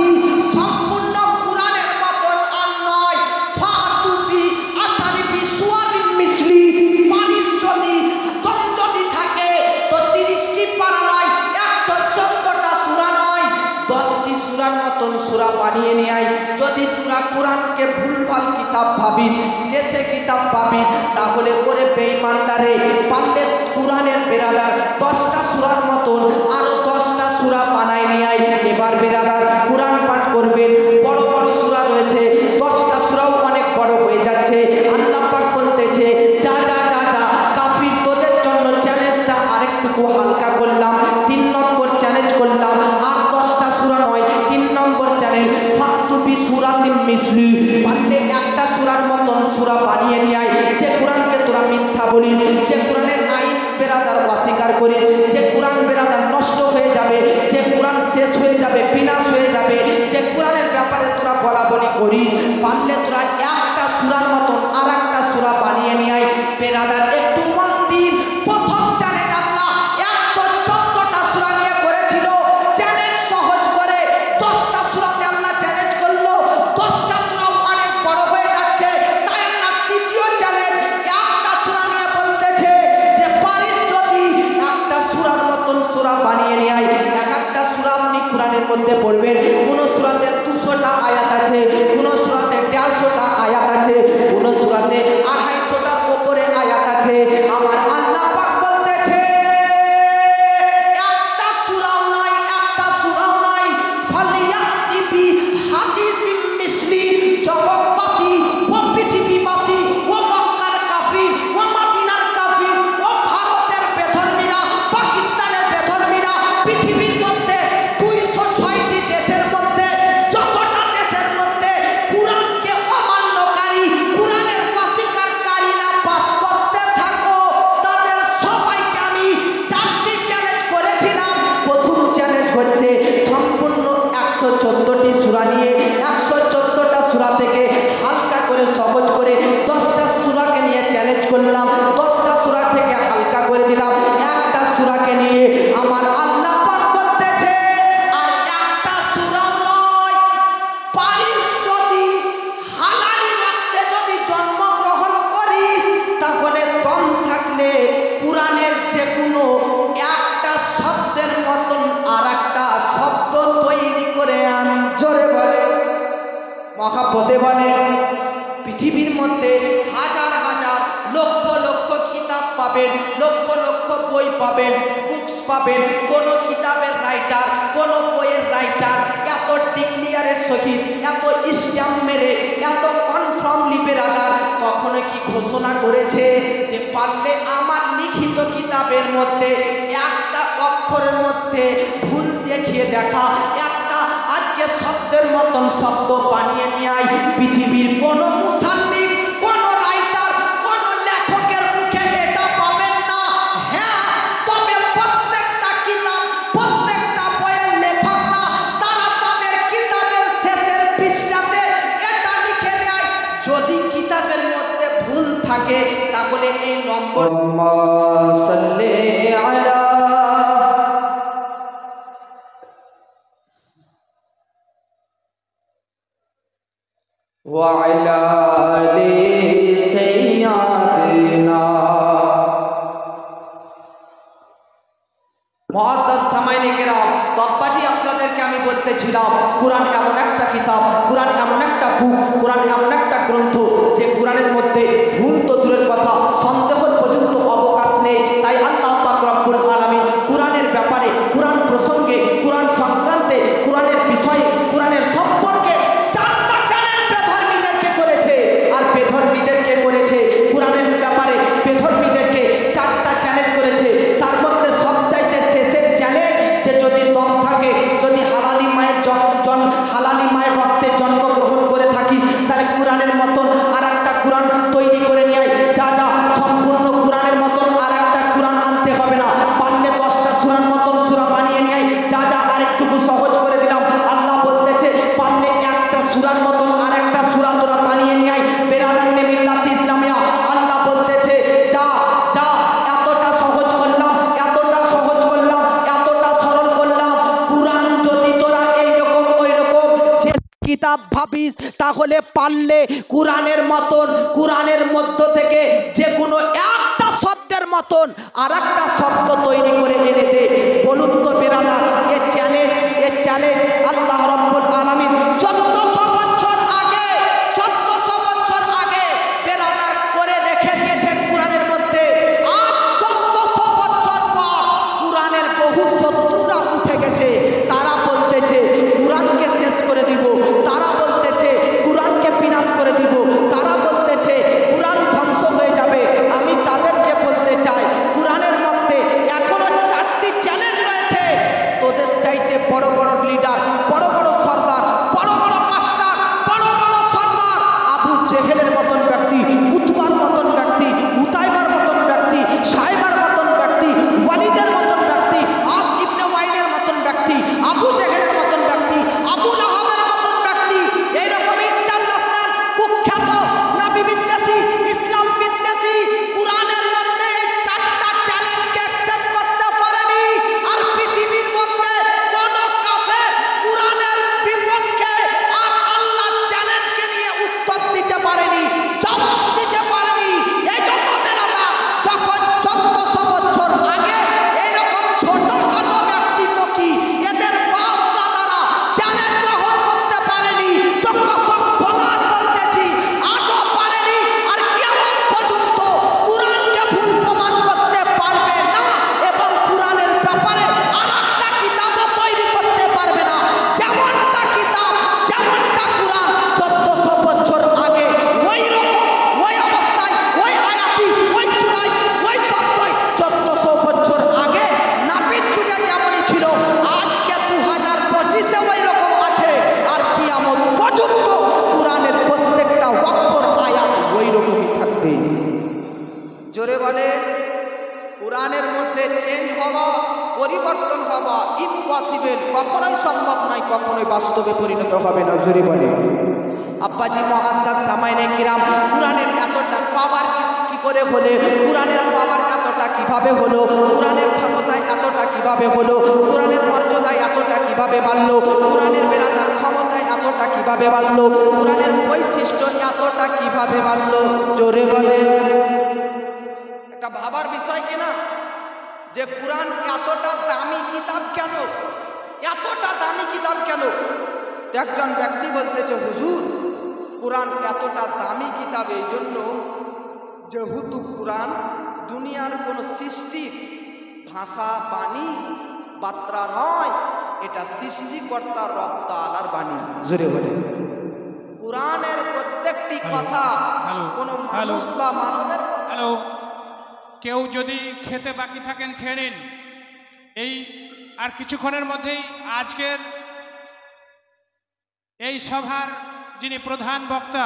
[SPEAKER 1] সম্পূর্ণ কুরআনের মতন আর নয়, ফাতুবি আশারিবি সুয়ারিন মিসলি, পানির যদি দম যদি থাকে তো 30টি পারা নয়, 114টা সূরা নয়, 10টি সূরার মতন সূরা বানিয়ে নিয়ে আয়। যদি তোরা কুরআনকে ভুলভাল কিতাব ভাবিস, যে সে কিতাব ভাবিস, তাহলে ওরে বেঈমানদারে, পারলে কুরআনের বেরাদার 10টা সূরার মতন আরো 10টা সূরা বানায় নিয়ে আয়। এবার বেরাদার কুরআন পাঠ করবেন, বড় বড় সূরা রয়েছে, 10টা সূরাও অনেক বড় হয়ে যাচ্ছে। আল্লাহ পাক বলতেছে যা যা যা যা কাফির, তোদের জন্য চ্যালেঞ্জটা আরেকটুকু হালকা করলাম, 3 নম্বর চ্যালেঞ্জ করলাম। আর 10টা সূরা নয়, 3 নম্বর চ্যালেঞ্জ, ফাতুবি সূরাতিন মিসলি, পারলে একটা সূরার মতন সূরা বানিয়ে নিয়ে আয়। যে কুরআনকে তোরা মিথ্যা বলিস, যে কুরআনের আইন বেরাদার অস্বীকার করিস, যে কুরআন বেরাদার নষ্ট হয়ে যাবে, যে কুরআন শেষ হয়ে যাবে, বিনাশ হয়ে যাবে, যে কুরআনের ব্যাপারে তোরা বলা বলি করিস, পারলে তোরা একটা সূরার মতন আর একটা সূরা বানিয়ে নিয়ে আয়। বেরাদার একটু মন দিন, প্রথম চ্যালেঞ্জ আল্লাহ 114টা সূরা নিয়ে করেছিল। চ্যালেঞ্জ সহজ করে 10টা সূরাতে আল্লাহ চ্যালেঞ্জ করলো, 10টা সূরা অনেক বড় হয়ে যাচ্ছে। তাই আল্লাহ দ্বিতীয় চ্যালেঞ্জ একটা সূরা নিয়ে বলতেছে যে পারিস যদি একটা সূরার মতন সূরা বানিয়ে নিয়ে আয়। এক একটা সূরা আপনি কুরআনের মধ্যে পড়বেন, কোন সূরাতে 200টা আয়াত আছে, কোন সূরাতে 150টা আয়াত আছে, কোন সূরাতে 250টার উপরে আয়াত আছে। আমার আল্লাহ পাক বলতেছে মহাপদে বলেন পৃথিবীর মধ্যে হাজার হাজার লক্ষ লক্ষ কিতাব পাবেন, লক্ষ লক্ষ বই পাবেন, বুকস পাবেন। কোন কিতাবের রাইটার, কোন বইয়ের রাইটার এত ডিক্লিয়ারের সহিত, এত স্ট্যাম্প মেরে, এত কনফার্মলি বেরাদার কখনো কি ঘোষণা করেছে যে পারলে আমার লিখিত কিতাবের মধ্যে একটা অক্ষরের মধ্যে ভুল দেখিয়ে দেখা, একটা আজকে শব্দের মতন শব্দ বানিয়ে নিয়ে আয়? পৃথিবীর কোন মুসান্নিফ, কোন রাইটার, কোন লেখকের মুখে এটা পাবেন না। হ্যাঁ, তবে প্রত্যেকটা কিতাব, প্রত্যেকটা বইয়ের লেখকরা তারা তাদের কিতাবের শেষের পৃষ্ঠাতে এটা লিখে দেয়। যদি কিতাবের মধ্যে ভুল থাকে তাহলে এই নম্বর
[SPEAKER 2] وعلى آل سيدنا
[SPEAKER 1] মুআজ্জাজ সামাইনে কেরাম, তব্বাজি আপনাদেরকে আমি বলতেছিলাম কুরআন এমন একটা কিতাব, কুরআন এমন একটা বুক, কুরআন এমন একটা গ্রন্থ যে কুরআনের মধ্যে ভুল তো দূরের কথা, সন্দেহ পর্যন্ত অবকাশ নেই। তাই আল্লাহ পাক রব্বুল আলামিন কুরআনের ব্যাপারে, কুরআন প্রসঙ্গে, কুরআন সংক্রান্তে, কুরআনের বিষয়ে, কুরআনের সম্পর্কে চারটা চ্যানেল বেধর্মীদেরকে করেছে। আর বেধর্মীদেরকে করেছে কুরআনের ব্যাপারে, বেধর্মীদেরকে চারটা চ্যালেঞ্জ করেছে। তার মধ্যে সবচাইতে শেষের চ্যালেঞ্জ যে যদি দম থাকে, যদি হালালি মায়ের রক্তে জন্মগ্রহণ করে থাকিস, তাহলে কুরআনের মতন আর একটা কুরআন তৈরি করে নিয়ে আয়। যা যা সম্পূর্ণ কুরআনের মতন আর একটা কুরআন আনতে হবে না, পারলে 10টা সূরার মতন সূরা বানিয়ে নিয়ে আয়। যা যা আরেকটুকু সহজ করে দিলাম, আল্লাহ বলতেছে পারলে একটা সূরার মতন আর একটা সূরা তোরা বানিয়ে নিয়ে আয়। বেরাদার মিল্লাত ইসলামিয়া, আল্লাহ বলতেছে যা যা, এতটা সহজ করলাম, এতটা সহজ করলাম, এতটা সরল করলাম। কুরআন যদি তোরা এইরকম ওইরকম যে কিতাব ভাবিস, তাহলে পারলে কুরআনের মতন, কুরআনের মধ্য থেকে যে কোনো একটা শব্দের মতন আর একটা শব্দ তৈরি করে এনে দে। বলুন তো বেরাদার, এ চ্যালেঞ্জ আল্লাহ রাব্বুল আলামিন 1400 বছর আগে, 1400 বছর আগে বেরাদার করে রেখে দিয়েছেন কুরআনের মধ্যে। আর 1400 বছর পর কুরআনের বহু শত্রুরা উঠে গেছে। তারা বলতেছে কুরআনকে শেষ করে দিব, তারা বলতেছে কুরআনকে বিনাশ করে দিব, তারা বলতেছে কুরআন ধ্বংস হয়ে যাবে। আমি তাদেরকে বলতে চাই কুরআনের মধ্যে এখনো 4টি চ্যালেঞ্জ রয়েছে। তোদের চাইতে বড় বড় লিডার, বড় বড় সরদার, বড় বড় মাস্টার, বড় বড় সরদার, আবু জেহেলের মতন ব্যক্তি, উতবার মতন ব্যক্তি, উতাইবার মতন ব্যক্তি, সাইবার মতন ব্যক্তি, ওয়ালিদের মতন ব্যক্তি, আস ইবনে ওয়াইলের মতন ব্যক্তি, আবু জেহেলের মতন ব্যক্তি, আবু লাহাবের মতন ব্যক্তি, এইরকম ইন্টারন্যাশনাল কুখ্যাত নবী বিদ্বেষী, ইসলাম বিদ্বেষী কুরআনের মধ্যে এই 4টা চ্যালেঞ্জকে অ্যাকসেপ্ট করতে পারেনি। আর পৃথিবীর মধ্যে কোন কাফের কুরআনের বিপক্ষে আর আল্লাহ চ্যালেঞ্জকে নিয়ে উত্তর দিতে পারেনি, জবাব দিতে পারেনি। এই জন্য বেরাদা, যখন 1400 বছর আগে এইরকম ছোটখাটো ব্যক্তিত্ব কি এদের বাপ দাদারা চ্যালেঞ্জ গ্রহণ করতে পারেনি, তো কসম খোদার বলতেছি আজও পারেনি। আর কিয়ামত পর্যন্ত কুরআনকে ভুল প্রমাণ করতে পারবে না, এবং কুরআনের ব্যাপারে আর একটা কিতাবও তৈরি করতে পারবে না। যেমনটা কিতাব, যেমনটা কুরআন 1400 বছর আগে ওই রকম, ওই অবস্থায়, ওই আয়াতি, ওই সূরায়, ওই শব্দই 1400 বছর আগে নাবির যুগে যেমনই ছিল, আজকে 2025-এ ওই রকম আছে। আর কিয়ামত পর্যন্ত কুরআনের প্রত্যেকটা অক্ষর আয়াত ওই রকমই থাকবে। জোরে বলেন, কুরআনের মধ্যে চেঞ্জ হওয়া, পরিবর্তন হওয়া ইম্পসিবল, কখনোই সম্ভব নয়, কখনোই বাস্তবে পরিণত হবে না। জোরে বলেন। আব্বাজি মুআজ্জাজ সামাইনে কিরাম, কুরআনের এতটা পাওয়ার কি করে হলে, কুরআনের পাওয়ার এতটা কিভাবে হলো, কুরআনের ক্ষমতা এতটা কিভাবে হলো, কুরআনের মর্যাদা এতটা কিভাবে বাড়লো, কুরআনের বেরাদার ক্ষমতা এতটা কিভাবে বাড়লো, কুরআনের বৈশিষ্ট্য এতটা কিভাবে বাড়লো। জোরে বলেন। একটা ভাবার বিষয় কিনা যে কুরআন এতটা দামি কিতাব কেন, এতটা দামি কিতাব কেন? একজন ব্যক্তি বলতেছে হুজুর কোরআন এতটা দামি কিতাব এই জন্য যেহেতু কোরআন দুনিয়ার কোনো সৃষ্টির ভাষা বাণী বার্তা নয়, এটা সৃষ্টিকর্তার রব তাআলার বাণী। জোরে বলেন। কোরআনের প্রত্যেকটি কথা কোনো মানুষ বা মানবের।
[SPEAKER 3] হ্যালো, কেউ যদি খেতে বাকি থাকেন খেয়ে নিন। এই আর কিছুক্ষণের মধ্যেই আজকের এই সভার যিনি প্রধান বক্তা,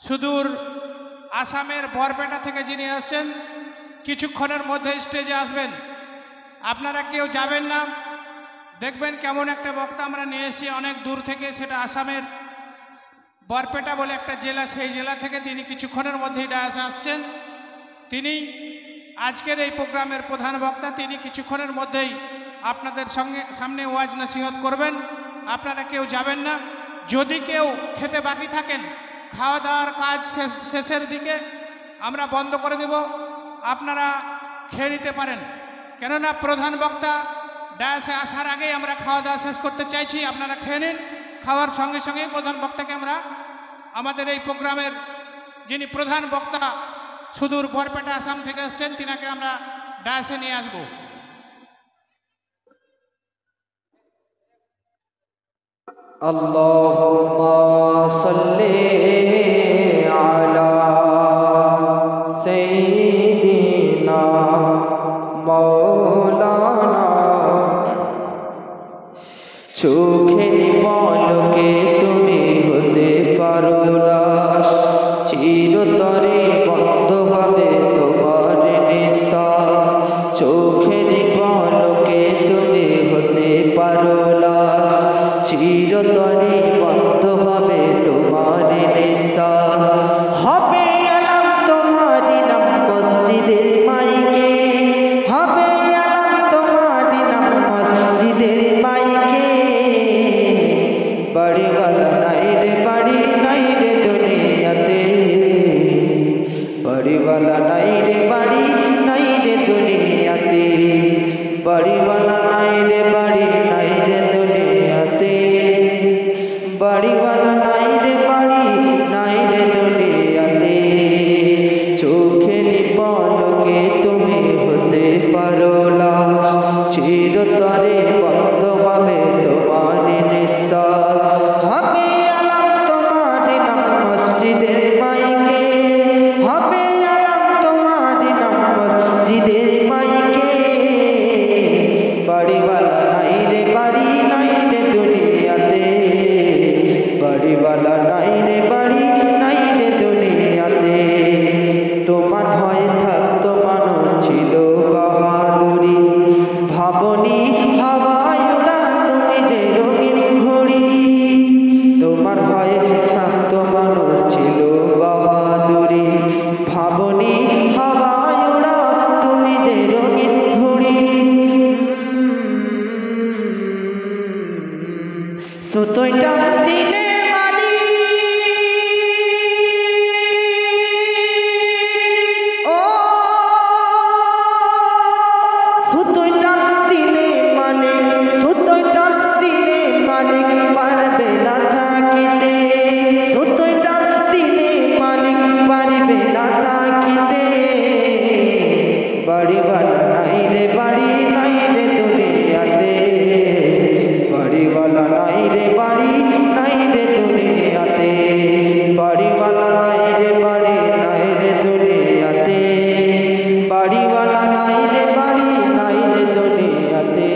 [SPEAKER 3] সুদূর আসামের বরপেটা থেকে যিনি আসছেন, কিছুক্ষণের মধ্যে স্টেজে আসবেন। আপনারা কেউ যাবেন না, দেখবেন কেমন একটা বক্তা আমরা নিয়ে এসেছি অনেক দূর থেকে, সেটা আসামের বরপেটা বলে একটা জেলা, সেই জেলা থেকে তিনি কিছুক্ষণের মধ্যেই ডায়াসে আসছেন। তিনি আজকের এই প্রোগ্রামের প্রধান বক্তা, তিনি কিছুক্ষণের মধ্যেই আপনাদের সামনে ওয়াজ নসিহত করবেন। আপনারা কেউ যাবেন না। যদি কেউ খেতে বাকি থাকেন, খাওয়া দাওয়ার কাজ শেষের দিকে আমরা বন্ধ করে দেব, আপনারা খেয়ে নিতে পারেন। কেননা প্রধান বক্তা ডায়াসে আসার আগেই আমরা খাওয়া দাওয়া শেষ করতে চাইছি। আপনারা খেয়ে নিন। খাওয়ার সঙ্গে সঙ্গেই প্রধান বক্তাকে আমরা আমাদের এই প্রোগ্রামের যিনি প্রধান বক্তা সুদূর বরপেটা আসাম থেকে এসছেন, তিনাকে আমরা ডায়াসে নিয়ে আসব।
[SPEAKER 2] আল্লাহুম্মা সাল্লি আলা সাইয়্যিদিনা মাওলানা। চোখের পলকে তুমি হতে পারো লাশ, চিরতরে বন্ধ হবে তোমার নিঃশ্বাস। চোখের পলকে তুমি হতে পারো লাশ, চিরতরে বন্ধ হবে তোমার নিঃশ্বাস। হবে আলাম তোমার নাম মসজিদের মাইকে, হবে আলাম তোমার নাম মসজিদের মাইকে। বাড়িওয়ালা নাই রে বাড়ি নাই রে দুনিয়াতে, বাড়িওয়ালা নাই রে বাড়ি নাই রে দুনিয়াতে, বাড়িওয়ালা নাই রে বাড়ি নাই রে দুনিয়াতে, বাড়িওয়ালা নাই রে বাড়ি নাই রে দুনিয়াতে। চোখের পলকে তুমি হতে পারো লাশ, চিরতরে বন্ধ হবে তোমার নিঃশ্বাস। হবে আলাম তোমার নাম মসজিদের মাইকে, হবে আলাম তোমার নাম মসজিদের মাইকে। বাড়িওয়ালা নাই রে বাড়ি নাই রে দুনিয়াতে, বাড়িওয়ালা নাই রে বাড়ি নাই রে দুনিয়াতে। তোমার ভয় থাকতো মানুষ ছিল বাহাদুরি, ভাবনি হাওয়ায় ওরা তুমি যে রঙিন ঘুড়ি। তোমার ভয় থাকতো মানুষ ছিল বাহাদুরি, ভাবনি হাওয়ায় ওরা তুমি যে রঙিন ঘুড়ি। সুতোইটা দিনে মালি ও, সুতোইটা দিনে মালিক, সুতোইটা দিনে মালিক পারবে না থাকিতে, সুতোইটা দিনে মালিক পারবে না থাকিতে। বাড়িওয়ালা নাই রে বাড়ি নাই রে দুনিয়াতে, বাড়িওয়ালা নাই রে বাড়ি নাই রে দুনিয়াতে, বাড়িওয়ালা নাই রে বাড়ি নাই রে দুনিয়াতে, বাড়িওয়ালা নাই রে বাড়ি নাই রে দুনিয়াতে।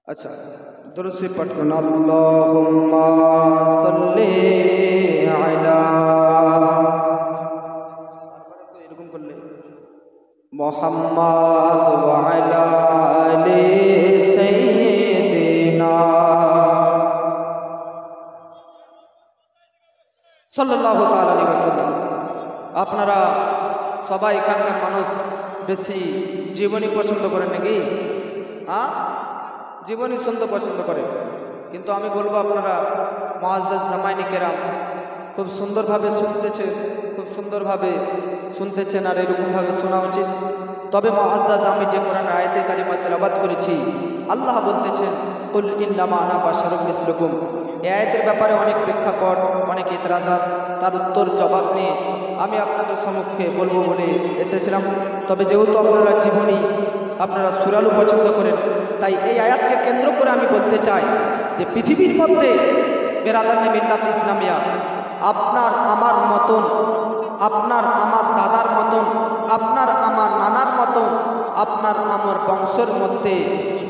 [SPEAKER 2] আচ্ছা, দুরূদ শরীফ পাঠ করুন। আল্লাহুম্মা সাল্লি আলা, এরকম করলে মুহাম্মাদ ওয়া আলা আলি সাইয়্যিদিনা সাল্লাল্লাহু তাআলা আলাইহি ওয়াসাল্লাম। আপনারা সবাই এখানকার মানুষ বেশি জীবনী পছন্দ করেন নাকি? হ্যাঁ, জীবনী শুনতে পছন্দ করে, কিন্তু
[SPEAKER 1] কিন্তু আমি বলবো আপনারা মুআজ্জাজ জামাইনে কেরাম খুব সুন্দরভাবে শুনতেছেন, খুব সুন্দরভাবে শুনতেছেন, আর এরকমভাবে শোনা উচিত। তবে মুআজ্জাজ, আমি যে কোরআনের আয়াতে কারিমা তেলাওয়াত করেছি, আল্লাহ বলতেছেন কুল ইন্নামা আনা বাশারুম মিসলুকুম। এই আয়াতের ব্যাপারে অনেক প্রেক্ষাপট, অনেক ইতরাজাত, তার উত্তর জবাব নিয়ে আমি আপনাদের সম্মুখে বলবো বলে এসেছিলাম। তবে যেহেতু আপনারা জীবনী, আপনারা সুরালু পছন্দ করেন, তাই এই আয়াতকে কেন্দ্র করে আমি বলতে চাই যে পৃথিবীর মধ্যে বেরাদারনে মিল্লাত ইসলামিয়া আপনার আমার মতন, আপনার আমার দাদার মতন, আপনার আমার নানার মতন, আপনার আমার বংশের মধ্যে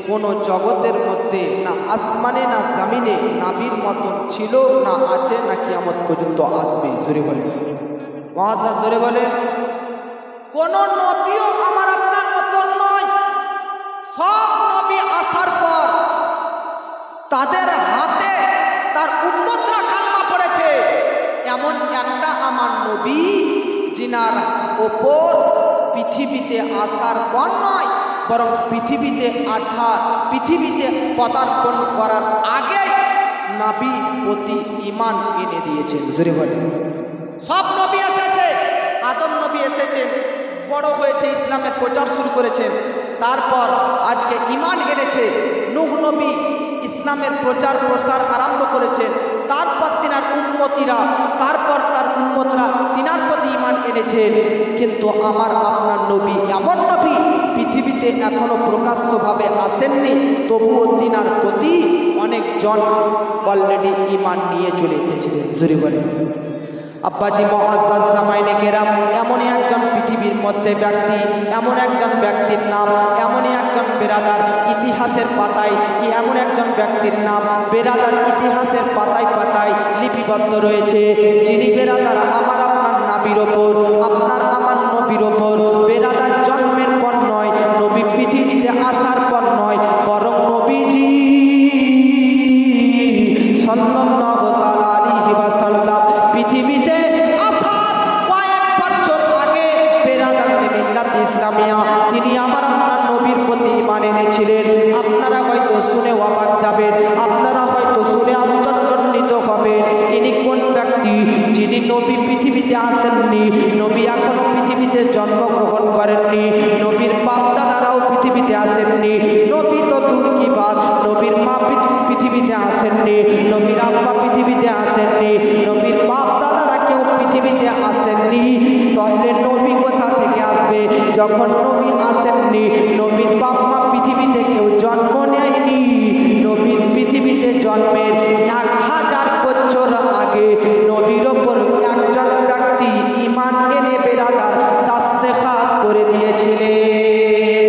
[SPEAKER 1] কোনো জগতের মধ্যে না আসমানে না জামিনে নাবির মতন ছিল, না আছে, না কিয়ামত পর্যন্ত আসবে। জোরে বলেন মুআজ্জাজ, জোরে বলেন। কোন নবীও আমার আপনার মতন নয়। সব নবী আসার পর তাদের হাতে তার উম্মতরা কালমা পড়েছে। এমন একটা আমার নবী যিনার ওপর পৃথিবীতে আসার পর নয়, বরং পৃথিবীতে পৃথিবীতে পদার্পণ করার আগে নবী প্রতি ঈমান এনে দিয়েছেন। জোরে বলেন। সব নবী এসেছে, আদম নবী এসেছেন, বড় হয়েছে, ইসলামের প্রচার শুরু করেছেন, তারপর আজকে ঈমান এনেছে। নূহ নবী ইসলামের প্রচার প্রসার আরম্ভ করেছেন, তারপর তিনার উম্মতিরা, তারপর তার উম্মতরা তিনার প্রতি ঈমান এনেছেন। কিন্তু আমার আপনার নবী এমন নবী পৃথিবীতে এখনো প্রকাশ্যভাবে আসেননি, তবুও তিনার প্রতি অনেকজন অলরেডি ঈমান নিয়ে চলে এসেছিলেন। জোরে বলেন। আব্বাজি মুআজ্জাজ জামাইনে কেরাম এমনই একজন পৃথিবীর মধ্যে ব্যক্তি, এমন একজন ব্যক্তির নাম, এমনই একজন বেরাদার ইতিহাসের পাতায়, এমন একজন ব্যক্তির নাম বেরাদার ইতিহাসের পাতায় পাতায় লিপিবদ্ধ রয়েছে, যিনি বেরাদার আমার আপনার নাবির ওপর, আপনার আমার নবীর ওপর বেরাদার জন্মের পর নয়, নবী পৃথিবীতে আসার পর নয়, বরং নবীজি সাল্লাল্লাহু তাআলা আলাইহি ওয়াসাল্লাম পৃথিবীতে আসার কয়েক বছর আগে বেরাদারনে মিল্লাত ইসলামিয়া তিনি আমার আপনার নবীর প্রতি ঈমান এনেছিলেন। আপনারা হয়তো শুনে অবাক যাবেন, আপনারা হয়তো শুনে আশ্চর্যান্বিত হবেন। ইনি কোন ব্যক্তি? যিনি নবী পৃথিবীতে আসেননি, নবী এখনো পৃথিবীতে জন্মগ্রহণ করেননি, নবীর বাপ দাদারাও পৃথিবীতে আসেননি, নবী তো দূর কি বাত, নবীর মা পৃথিবীতে আসেননি, নবীর আব্বা পৃথিবীতে আসেননি, নবীর বাপ দাদারা কেউ পৃথিবীতে আসেননি। তাহলে নবী কোথা থেকে আসবে? যখন নবী আসেননি, নবীর বাপ মা পৃথিবীতে কেউ জন্ম নেয়নি, নবীর পৃথিবীতে জন্মের 1000 বছর আগে নবীর ওপর একজন ব্যক্তি ঈমান এনে বেরাদার দাস্তেখাত করে দিয়েছিলেন।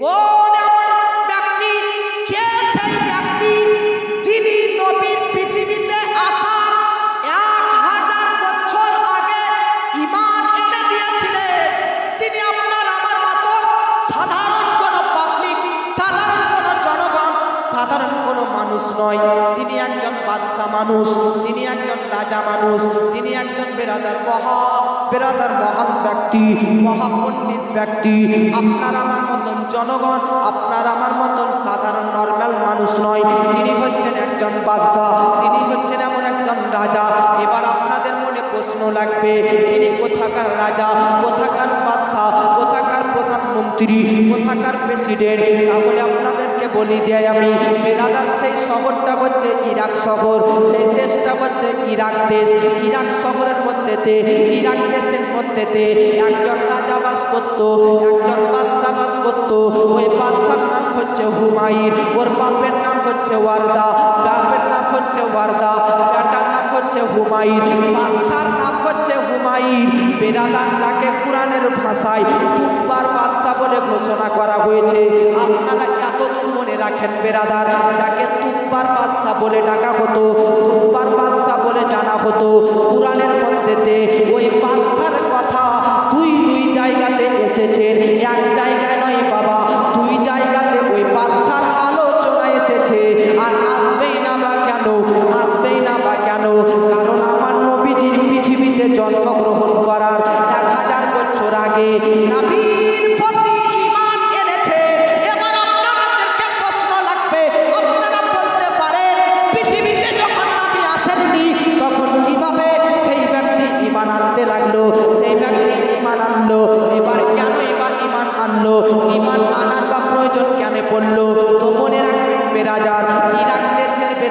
[SPEAKER 1] কোন এমন ব্যক্তি? কে সেই ব্যক্তি যিনি নবীর পৃথিবীতে আসার 1000 বছর আগে ঈমান এনে দিয়েছিলেন? তিনি আপনার আমার মতন সাধারণ কোনো পাবলিক, সাধারণ কোনো জনগণ, সাধারণ কোনো মানুষ নয়। তিনি একজন বাদশা মানুষ, তিনি একজন রাজা মানুষ, তিনি একজন বেরাদার মহান ব্যক্তি, মহাপণ্ডিত ব্যক্তি। আপনার আমার মতন জনগণ, আপনার আমার মতন সাধারণ নর্মাল মানুষ নয়। তিনি হচ্ছেন একজন বাদশা, তিনি হচ্ছেন এমন একজন রাজা। এবার আপনাদের মনে প্রশ্ন লাগবে, তিনি কোথাকার রাজা, কোথাকার বাদশা, কোথাকার প্রধানমন্ত্রী, কোথাকার প্রেসিডেন্ট? তাহলে আপনাদেরকে বলি দেয় আমি, বেরাদার সেই শহরটা হচ্ছে ইরাক শহর, সেই দেশটা হচ্ছে ইরাক দেশ। ইরাক শহরের মধ্যেতে, ইরাক দেশের মধ্যেতে একজন রাজা বাস করতো, একজন বাদশা বাস করতো। ওই বাদশার নাম হচ্ছে হুমায়ুন, ওর বাপের নাম হচ্ছে ওয়ারদা, বাপের নাম হচ্ছে ওয়ারদা, বেটার নাম হচ্ছে হুমায়ুন, বাদশার নাম হচ্ছে হুমায়ুন। বেরাদার যাকে কোরআনের ভাষায় তুব্বার বাদশা বলে ঘোষণা করা হয়েছে, আপনারা এতদূর মনে রাখেন বেরাদার, যাকে তুব্বার বাদশা বলে ডাকা হতো, তুব্বার বাদশা বলে জানা হতো, কোরআনের মধ্যেতে ওই বাদশার কথা দুই জায়গাতে এসেছেন, এক জায়গায় নয় বাবা, 2 জায়গাতে ওই বাদশার আলোচনা এসেছে। আর আসবেই না বা কেন? আসবেই না বা কেন? কারণ আমার নবীজির পৃথিবীতে জন্মগ্রহণ করার 1000 বছর আগে নবীর প্রতি ঈমান এনেছে। এবার আপনাদেরকে প্রশ্ন লাগবে, আপনারা বলতে পারেন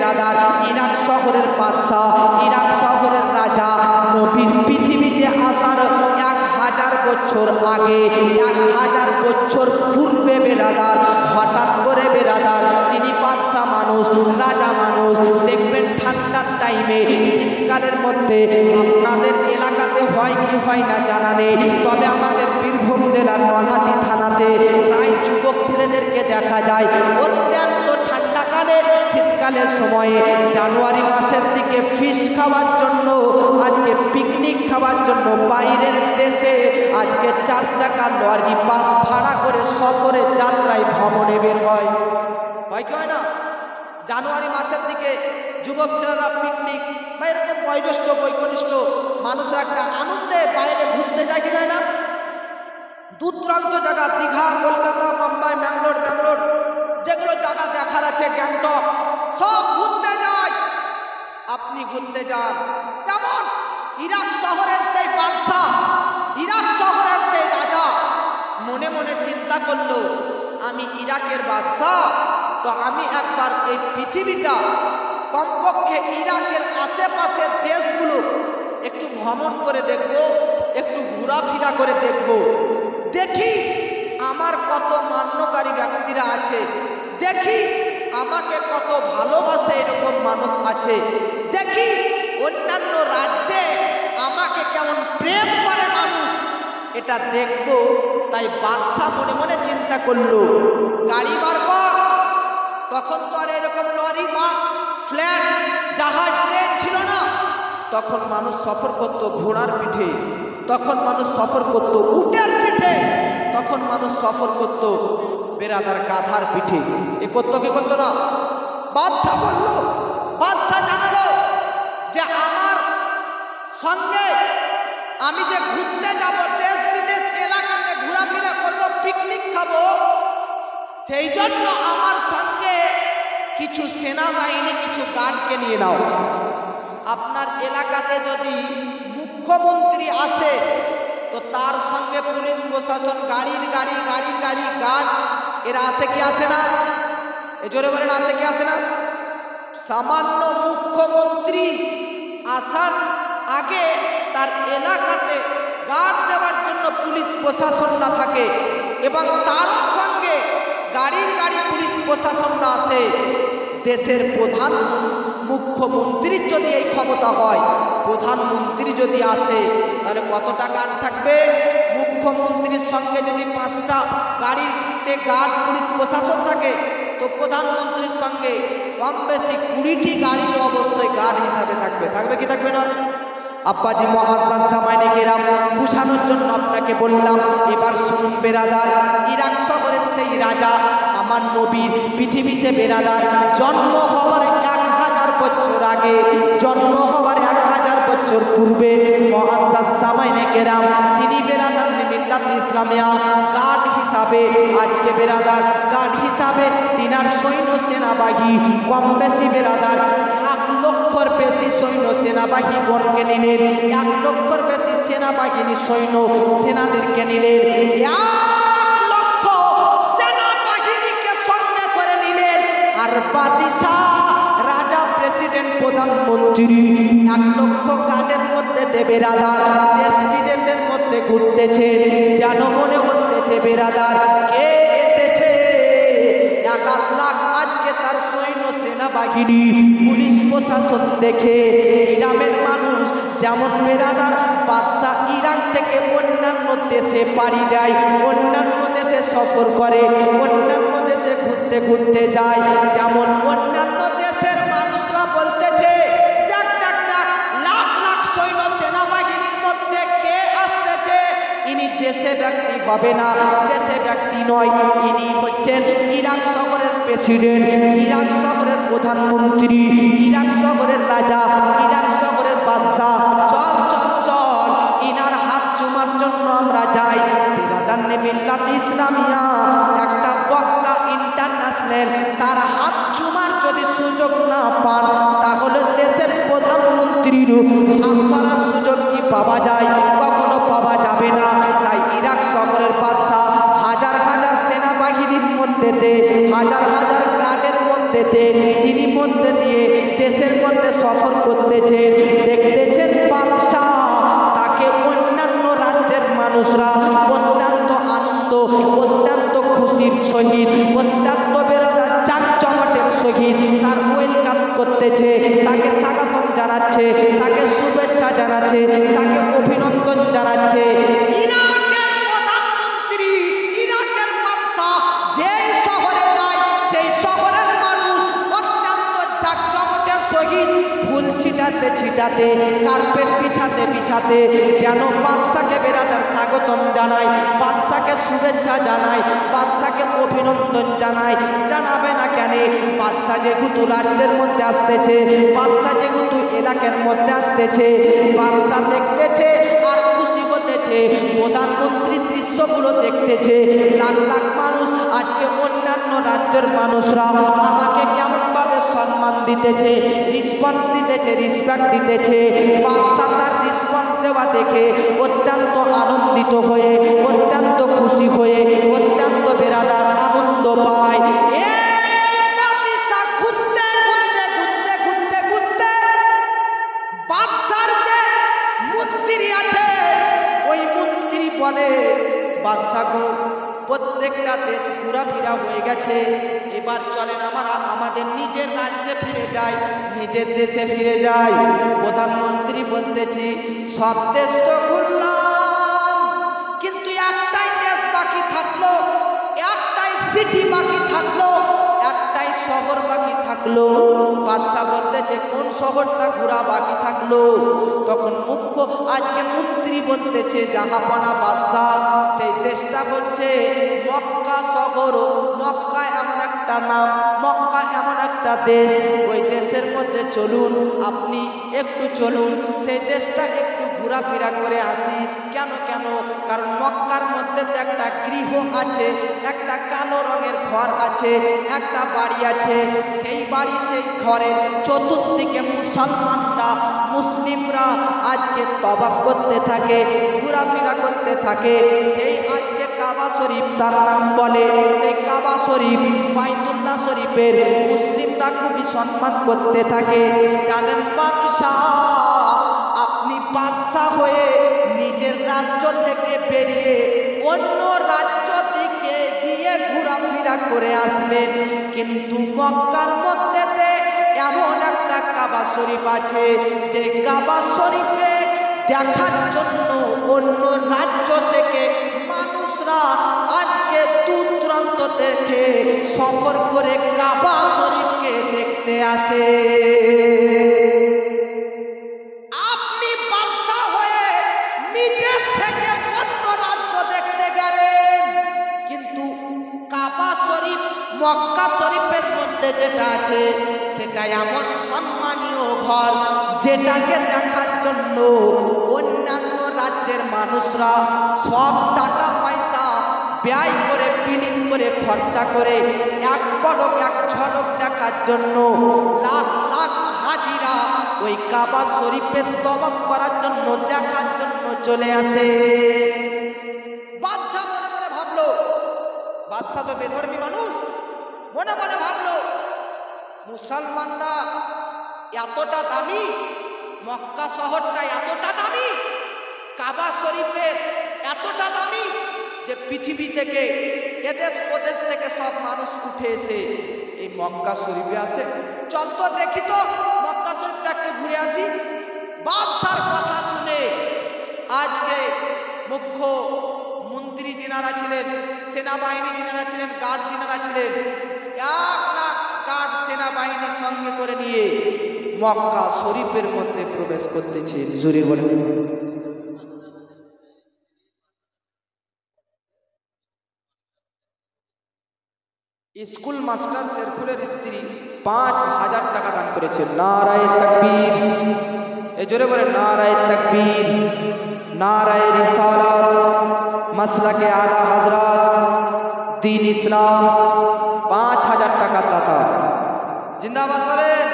[SPEAKER 1] বেরাদার, ইরাক শহরের বাদশাহ, ইরাক শহরের রাজা নবীর পৃথিবীতে আসার 1000 বছর আগে, 1000 বছর পূর্বে বেরাদার, হঠাৎ করে বেরাদার তিনি বাদশাহ মানুষ, রাজা মানুষ। দেখবেন ঠান্ডার টাইমে, শীতকালের মধ্যে আপনাদের এলাকাতে হয় কি হয় না জানা নেই, তবে আমাদের বীরভূম জেলার নলহাটি থানাতে প্রায় যুবক ছেলেদেরকে দেখা যায় অত্যন্ত ঠান্ডাকালে, শীতকালের সময়ে জানুয়ারি মাসের দিকে ফিস্ট খাওয়ার জন্য, আজকে পিকনিক খাওয়ার জন্য বাইরের দেশে আজকে 4 চাকা লরি বাস ভাড়া করে সফরে যাত্রায় ভ্রমণে বের হয় কি হয় না? জানুয়ারি মাসের দিকে যুবক ছেলেরা পিকনিক বা এরকম বয়োজ্যেষ্ঠ বৈকনিষ্ঠ মানুষরা একটা আনন্দে বাইরে ঘুরতে যায় কি যায় না? দূর দূরান্ত জায়গা, দীঘা, কলকাতা, মুম্বাই, ব্যাঙ্গালোর যেগুলো জায়গা দেখার আছে, গ্যাংটক, সব ঘুরতে যায়। আপনি ঘুরতে যান, তেমন ইরাক শহরের সেই বাদশাহ, ইরাক শহরের সেই রাজা মনে মনে চিন্তা করলো, আমি ইরাকের বাদশাহ, তো আমি একবার এই পৃথিবীটা কমপক্ষে ইরাকের আশেপাশের দেশগুলো একটু ভ্রমণ করে দেখব, একটু ঘোরাফেরা করে দেখব, দেখি আমার কত মান্যকারী ব্যক্তিরা আছে, দেখি আমাকে কত ভালোবাসে এরকম মানুষ আছে, দেখি অন্যান্য রাজ্যে আমাকে কেমন প্রেম করে মানুষ, এটা দেখব। তাই বাদশাহ মনে মনে চিন্তা করলো, গাড়ি বার কর। তখন তো আর এরকম লরি, বাস, ফ্ল্যাট, জাহাজ, ট্রেন ছিল না। তখন মানুষ সফর করত ঘোড়ার পিঠে, তখন মানুষ সফর করত উটের পিঠে, তখন মানুষ সফর করত বেরাদার গাধার পিঠে। এ করতো কি করতো না? বাদশাহ বলল, বাদশাহ জানালো যে আমার সঙ্গে আমি যে ঘুরতে যাব, দেশ বিদেশ এলাকাতে ঘোরাফেরা করব, পিকনিক খাবো, সেই জন্য আমার সঙ্গে কিছু সেনাবাহিনী, কিছু গার্ডকে নিয়ে নাও। আপনার এলাকাতে যদি মুখ্যমন্ত্রী আসে তো তার সঙ্গে পুলিশ প্রশাসন, গাড়ির গাড়ি গার্ড, এরা আসে কি আসে না? এ জোরে বলেন, আসে কি আসে না? সামান্য মুখ্যমন্ত্রী আসার আগে তার এলাকাতে গার্ড দেওয়ার জন্য পুলিশ প্রশাসন না থাকে এবং তার সঙ্গে গাড়ির গাড়ি পুলিশ প্রশাসন না আসে, দেশের প্রধান মুখ্যমন্ত্রীর যদি এই ক্ষমতা হয়, প্রধানমন্ত্রী যদি আসে, তাহলে কতটা গার্ড থাকবে? মুখ্যমন্ত্রীর সঙ্গে যদি 5টা গাড়িতে গার্ড পুলিশ প্রশাসন থাকে, তো প্রধানমন্ত্রীর সঙ্গে কম বেশি 20টি গাড়ি তো অবশ্যই গার্ড হিসাবে থাকবে। থাকবে কি থাকবে না? আব্বাজি মুআজ্জাজ সামাইনে কেরাম, বুঝানোর জন্য আপনাকে বললাম। এবার শুনুন বেরাদার, ইরাক শহরের সেই রাজা আমার নবীর পৃথিবীতে বেরাদার জন্ম হওয়ার 1000 বছর আগে, জন্ম হওয়ার 1000 বছর পূর্বে মুআজ্জাজ সামাইনে কেরাম তিনি বেরাদার মিল্লাত ইসলামিয়া গার্ড হিসাবে, আজকে বেরাদার গার্ড হিসাবে তিনার সৈন্য সেনাবাহিনী কম বেশি বেরাদার 1 লক্ষর বেশি সৈন্য সেনাবাহিনীগণকে নিলেন, 1 লক্ষর বেশি সেনাবাহিনী সৈন্য সেনাদেরকে নিলেন, 1 লক্ষ সেনাবাহিনীকে সঙ্গে করে নিলেন। আর বাদশাহ, রাজা, প্রেসিডেন্ট, প্রধানমন্ত্রী 1 লক্ষ গার্ডের মধ্যে বেরাদার দেশ বিদেশের মধ্যে ঘুরতেছে, যেন মনে হতেছে বেরাদার কে এসেছে। 1 লাখ আজকে তার সৈন্য সেনাবাহিনী পুলিশ প্রশাসন দেখে গ্রামের মানুষ যেমন বেরাদার বাদশাহ ইরাক থেকে অন্যান্য দেশে পাড়ি দেয়, অন্যান্য দেশে সফর করে, অন্যান্য দেশে ঘুরতে ঘুরতে যায়, তেমন অন্যান্য দেশের মানুষরা বলতেছে, দেখ দেখ দেখ, লাখ লাখ সৈন্য সেনাবাহিনীর মধ্যে কে আসতেছে, ইনি দেশে ব্যক্তি হবে না, দেশে ব্যক্তি নয়, ইনি হচ্ছেন ইরাক শহরের প্রেসিডেন্ট, ইরাক শহরের প্রধানমন্ত্রী, ইরাক শহরের রাজা, ইরাক শহরের বাদশাহ। চল চল চল, ইনার হাত চুমার জন্য আমরা যাই। বিরাদার মিল্লাত ইসলামিয়া একটা বক্তা ইন্টারন্যাশনাল, তার হাত চুমার যদি সুযোগ না পান, তাহলে দেশের প্রধানমন্ত্রীর হাত ধরার সুযোগ কি পাওয়া যায়? কখনো পাওয়া যাবে না। তাই ইরাক শহরের বাদশাহ হাজার হাজার সেনাবাহিনীর মধ্যেতে, হাজার হাজার গার্ডের মধ্যেতে তিনি মধ্যে দিয়ে
[SPEAKER 2] মধ্যে সফর করতেছেন, দেখতেছেন বাদশাহ তাকে অন্যান্য রাজ্যের মানুষরা অত্যন্ত আনন্দ, অত্যন্ত খুশির সহিত, অত্যন্ত বেরাদার চাকচমটের সহিত তার ওয়েলকাম করতেছে, তাকে স্বাগতম জানাচ্ছে, তাকে শুভেচ্ছা জানাচ্ছে, তাকে অভিনন্দন জানাচ্ছে। ইরাকের প্রধানমন্ত্রী, ইরাকের বাদশাহ যেই শহরে যায় সেই শহরের মানুষ অত্যন্ত জাকজমটের সহিত ফুল ছিটাতে ছিটাতে, কার্পেট বিছাতে বিছাতে যেন বাদশাকে বেরাদার স্বাগতম জানায়, বাদশাকে শুভেচ্ছা জানায়, বাদশাকে অভিনন্দন জানায়। জানাবে না কেন? বাদশাহ যেহেতু রাজ্যের মধ্যে আসতেছে, বাদশাহ যেহেতু এলাকার মধ্যে আসতেছে, বাদশাহ দেখতেছে আর খুশি হতেছে। প্রধানমন্ত্রীর দৃশ্যগুলো দেখতেছে, লাখ লাখ মানুষ আজকে অন্যান্য রাজ্যের মানুষরা আমাকে কেমনভাবে সম্মান দিতেছে, রেসপন্স দিতেছে, রেসপেক্ট দিতেছে। বাদশাহ তার রেসপন্স দেওয়া দেখে অত্যন্ত আনন্দিত হয়ে, অত্যন্ত খুশি হয়ে, অত্যন্ত বেরাদার আনন্দ পায়। ঘুরতে ঘুরতে ঘুরতে ঘুরতে ঘুরতে বাদশার যে মন্ত্রী আছে ওই মন্ত্রী বলে, বাদশাহ গো, প্রত্যেকটা দেশ ঘোরাফেরা হয়ে গেছে, এবার চলেন আমরা আমাদের নিজের রাজ্যে ফিরে যাই, নিজের দেশে ফিরে যাই। প্রধানমন্ত্রী বলতেছি, সব দেশ তো ঘুরলাম, কিন্তু একটাই দেশ বাকি থাকলো, একটাই সিটি বাকি থাকলো, একটাই শহর বাকি থাকলো। বাদশাহ বলতেছে, কোন শহরটা ঘোরা বাকি থাকলো? তখন মুখ্য আজকে মন্ত্রী বলতেছে, জাহাপানা বাদশাহ, সেই দেশটা হচ্ছে মক্কা শহর। মক্কা এমন একটা নাম, মক্কা এমন একটা দেশ, ওই দেশের মধ্যে চলুন, আপনি একটু চলুন, সেই দেশটা একটু ঘোরাফেরা করে আসি। কেন কেন? কারণ মক্কার মধ্যে তো একটা গৃহ আছে, একটা কালো রঙের ঘর আছে, একটা বাড়ি আছে, সেই বাড়ি সেই ঘরের চতুর্দিকে মুসলমানরা, মুসলিমরা আজকে তওয়াফ করতে থাকে, ঘোরাফেরা করতে থাকে। সেই আজকে কাবা শরীফ তার নাম বলে, সেই কাবা শরীফ, বাইতুল্লাহ শরীফের মুসলিমরা খুবই সম্মান করতে থাকে। জানেন বাদশাহ, আপনি বাদশাহ হয়ে নিজের রাজ্য থেকে বেরিয়ে অন্য রাজ্য থেকে গিয়ে ঘোরাফেরা করে আসলেন, কিন্তু মক্কার মধ্যেতে এমন একটা কাবা শরীফ আছে যে কাবা শরীফে দেখার জন্য অন্য রাজ্য থেকে মানুষরা আজকে দূর দূরান্ত থেকে সফর করে কাবা শরীফকে দেখতে আসে। আপনি বাদশাহ হয়ে নিজের থেকে অন্য রাজ্য দেখতে গেলেন, কিন্তু কাবা শরীফ মক্কা শরীফের মধ্যে যেটা আছে সেটা এমন সম্মানীয় ঘর যেটাকে দেখার জন্য অন্যান্য রাজ্যের মানুষরা সব টাকা পয়সা ব্যয় করে, বিলীন করে, খরচা করে এক পলক এক ঝলক দেখার জন্য লাখ লাখ হাজিরা ওই কাবা শরীফের তওয়াফ করার জন্য, দেখার জন্য চলে আসে। বাদশাহ মনে মনে ভাবলো, বাদশাহ তো বেধর্মী মানুষ, মনে মনে ভাবলো, মুসলমানরা এতটা দামি, মক্কা শহরটা এতটা দামি, কাবা শরীফের এতটা দামি যে পৃথিবী থেকে এদেশ ওদেশ থেকে সব মানুষ উঠে এসে এই মক্কা শরীফে আসে। চল তো দেখি তো মক্কা শরীফটা একটু ঘুরে আসি। বাদশার কথা শুনে আজকে মুখ্য মন্ত্রী যিনারা ছিলেন, সেনাবাহিনী যিনারা ছিলেন, গার্ড যিনারা ছিলেন, 1 লাখ গার্ড সেনাবাহিনীর সঙ্গে করে নিয়ে মক্কা শরীফের মধ্যে প্রবেশ করতেছে। জোরে বলেন। স্কুল মাস্টার শেরফুলের স্ত্রী 5000 টাকা দান করেছে। নারায়ে তাকবীর, এ জোরে বলেন নারায়ে তাকবীর, নারায়ে রিসালাত, মাসলাকে আলা হযরত, দ্বীন ইসলাম। 5000 টাকার দাতা, জিন্দাবাদ বলেন।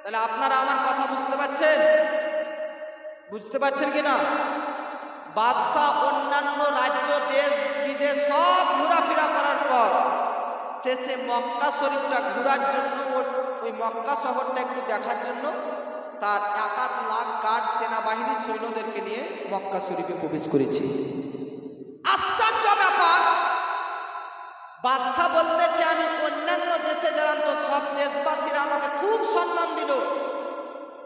[SPEAKER 2] তাহলে আপনারা আমার কথা বুঝতে পারছেন? বুঝতে পারছেন কিনা? বাদশাহ অন্যান্য রাজ্য, দেশ বিদেশ সব ঘোরাফেরা করার পর
[SPEAKER 1] শেষে মক্কা শরীফটা ঘোরার জন্য ওই মক্কা শহরটা একটু দেখার জন্য তার 1 লাখ গার্ড সেনাবাহিনী সৈন্যদেরকে নিয়ে মক্কা শরীফে প্রবেশ করেছে। আশ্চর্য ব্যাপার, বাদশাহ বলতেছে আমি অন্যান্য দেশে গেলাম তো সব দেশবাসীরা আমাকে খুব সম্মান দিল,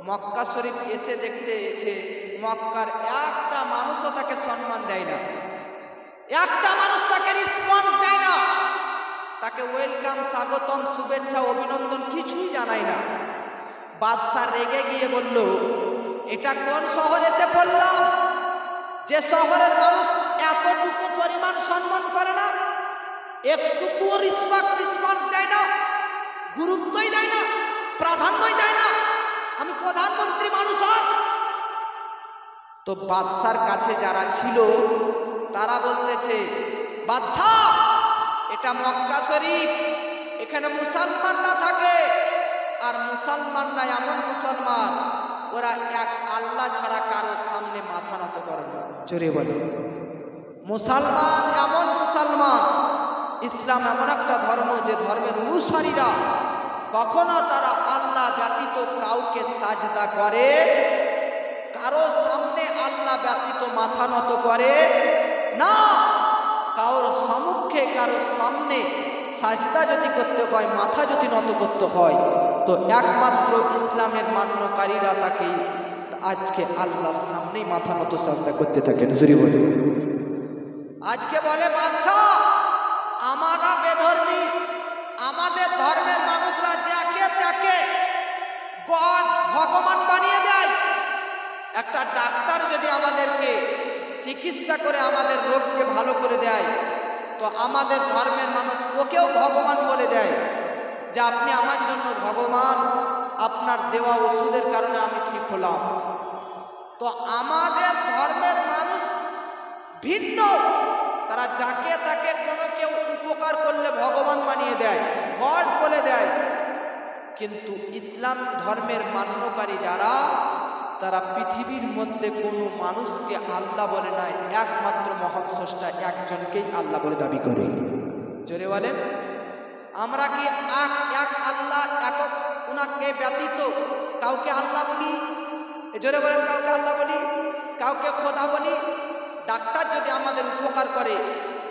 [SPEAKER 1] মক্কা শরীফ এসে দেখতে এসে মক্কার একটা মানুষও তাকে সম্মান দেয় না, একটা মানুষ তাকে রেসপন্স দেয় না, তাকে ওয়েলকাম, স্বাগতম, শুভেচ্ছা, অভিনন্দন কিছুই জানায় না। বাদশা রেগে গিয়ে বলল, এটা কোন শহরে এসে পড়লাম যে শহরের মানুষ এতটুকু পরিমাণ সম্মান করে না, একটুকুও রেসপন্স দেয় না, গুরুত্বই দেয় না, প্রাধান্যই দেয় না, আমি প্রধানমন্ত্রী মানুষ। তো বাদশার কাছে যারা ছিল তারা বলতেছে, বাদশাহ এটা মক্কা শরীফ, এখানে মুসলমানরা থাকে, আর মুসলমানরা এমন মুসলমান ওরা এক আল্লাহ ছাড়া কারোর সামনে মাথা নত করে না। জোরে বলে, মুসলমান এমন মুসলমান, ইসলাম এমন একটা ধর্ম যে ধর্মের অনুসারীরা কখনো তারা আল্লাহ ব্যতীত কাউকে সাজদা করে, কারো সামনে আল্লাহ ব্যতীত মাথা নত করে না, কারোর সম্মুখে কারোর সামনে সাজদা যদি করতে হয়, মাথা যদি নত করতে হয়, তো একমাত্র ইসলামের মান্যকারীরা তাকে আজকে আল্লাহর সামনেই মাথা নত সাজদা করতে থাকেন। জুরি বলে, আজকে বলে বাদশাহ আমরা বেধর্মী, আমাদের ধর্মের মানুষরা যাকে তাকে গড ভগবান বানিয়ে দেয়। একটা ডাক্তার যদি আমাদেরকে চিকিৎসা করে আমাদের রোগকে ভালো করে দেয়, তো আমাদের ধর্মের মানুষ ওকেও ভগবান বলে দেয় যে আপনি আমার জন্য ভগবান, আপনার দেওয়া ওষুধের কারণে আমি ঠিক হলাম। তো আমাদের ধর্মের মানুষ ভিন্ন, তারা যাকে তাকে কোনো কেউ উপকার করলে ভগবান বানিয়ে দেয়, গড বলে দেয়। কিন্তু ইসলাম ধর্মের মান্যকারী যারা, তারা পৃথিবীর মধ্যে কোনো মানুষকে আল্লাহ বলে নাই, একমাত্র মহান স্রষ্টা একজনকেই আল্লাহ বলে দাবি করে। জোরে বলেন, আমরা কি এক আল্লাহ একক ওনাকে ব্যতীত কাউকে আল্লাহ বলি? জোরে বলেন, কাউকে আল্লাহ বলি, কাউকে খোদা বলি? ডাক্তার যদি আমাদের উপকার করে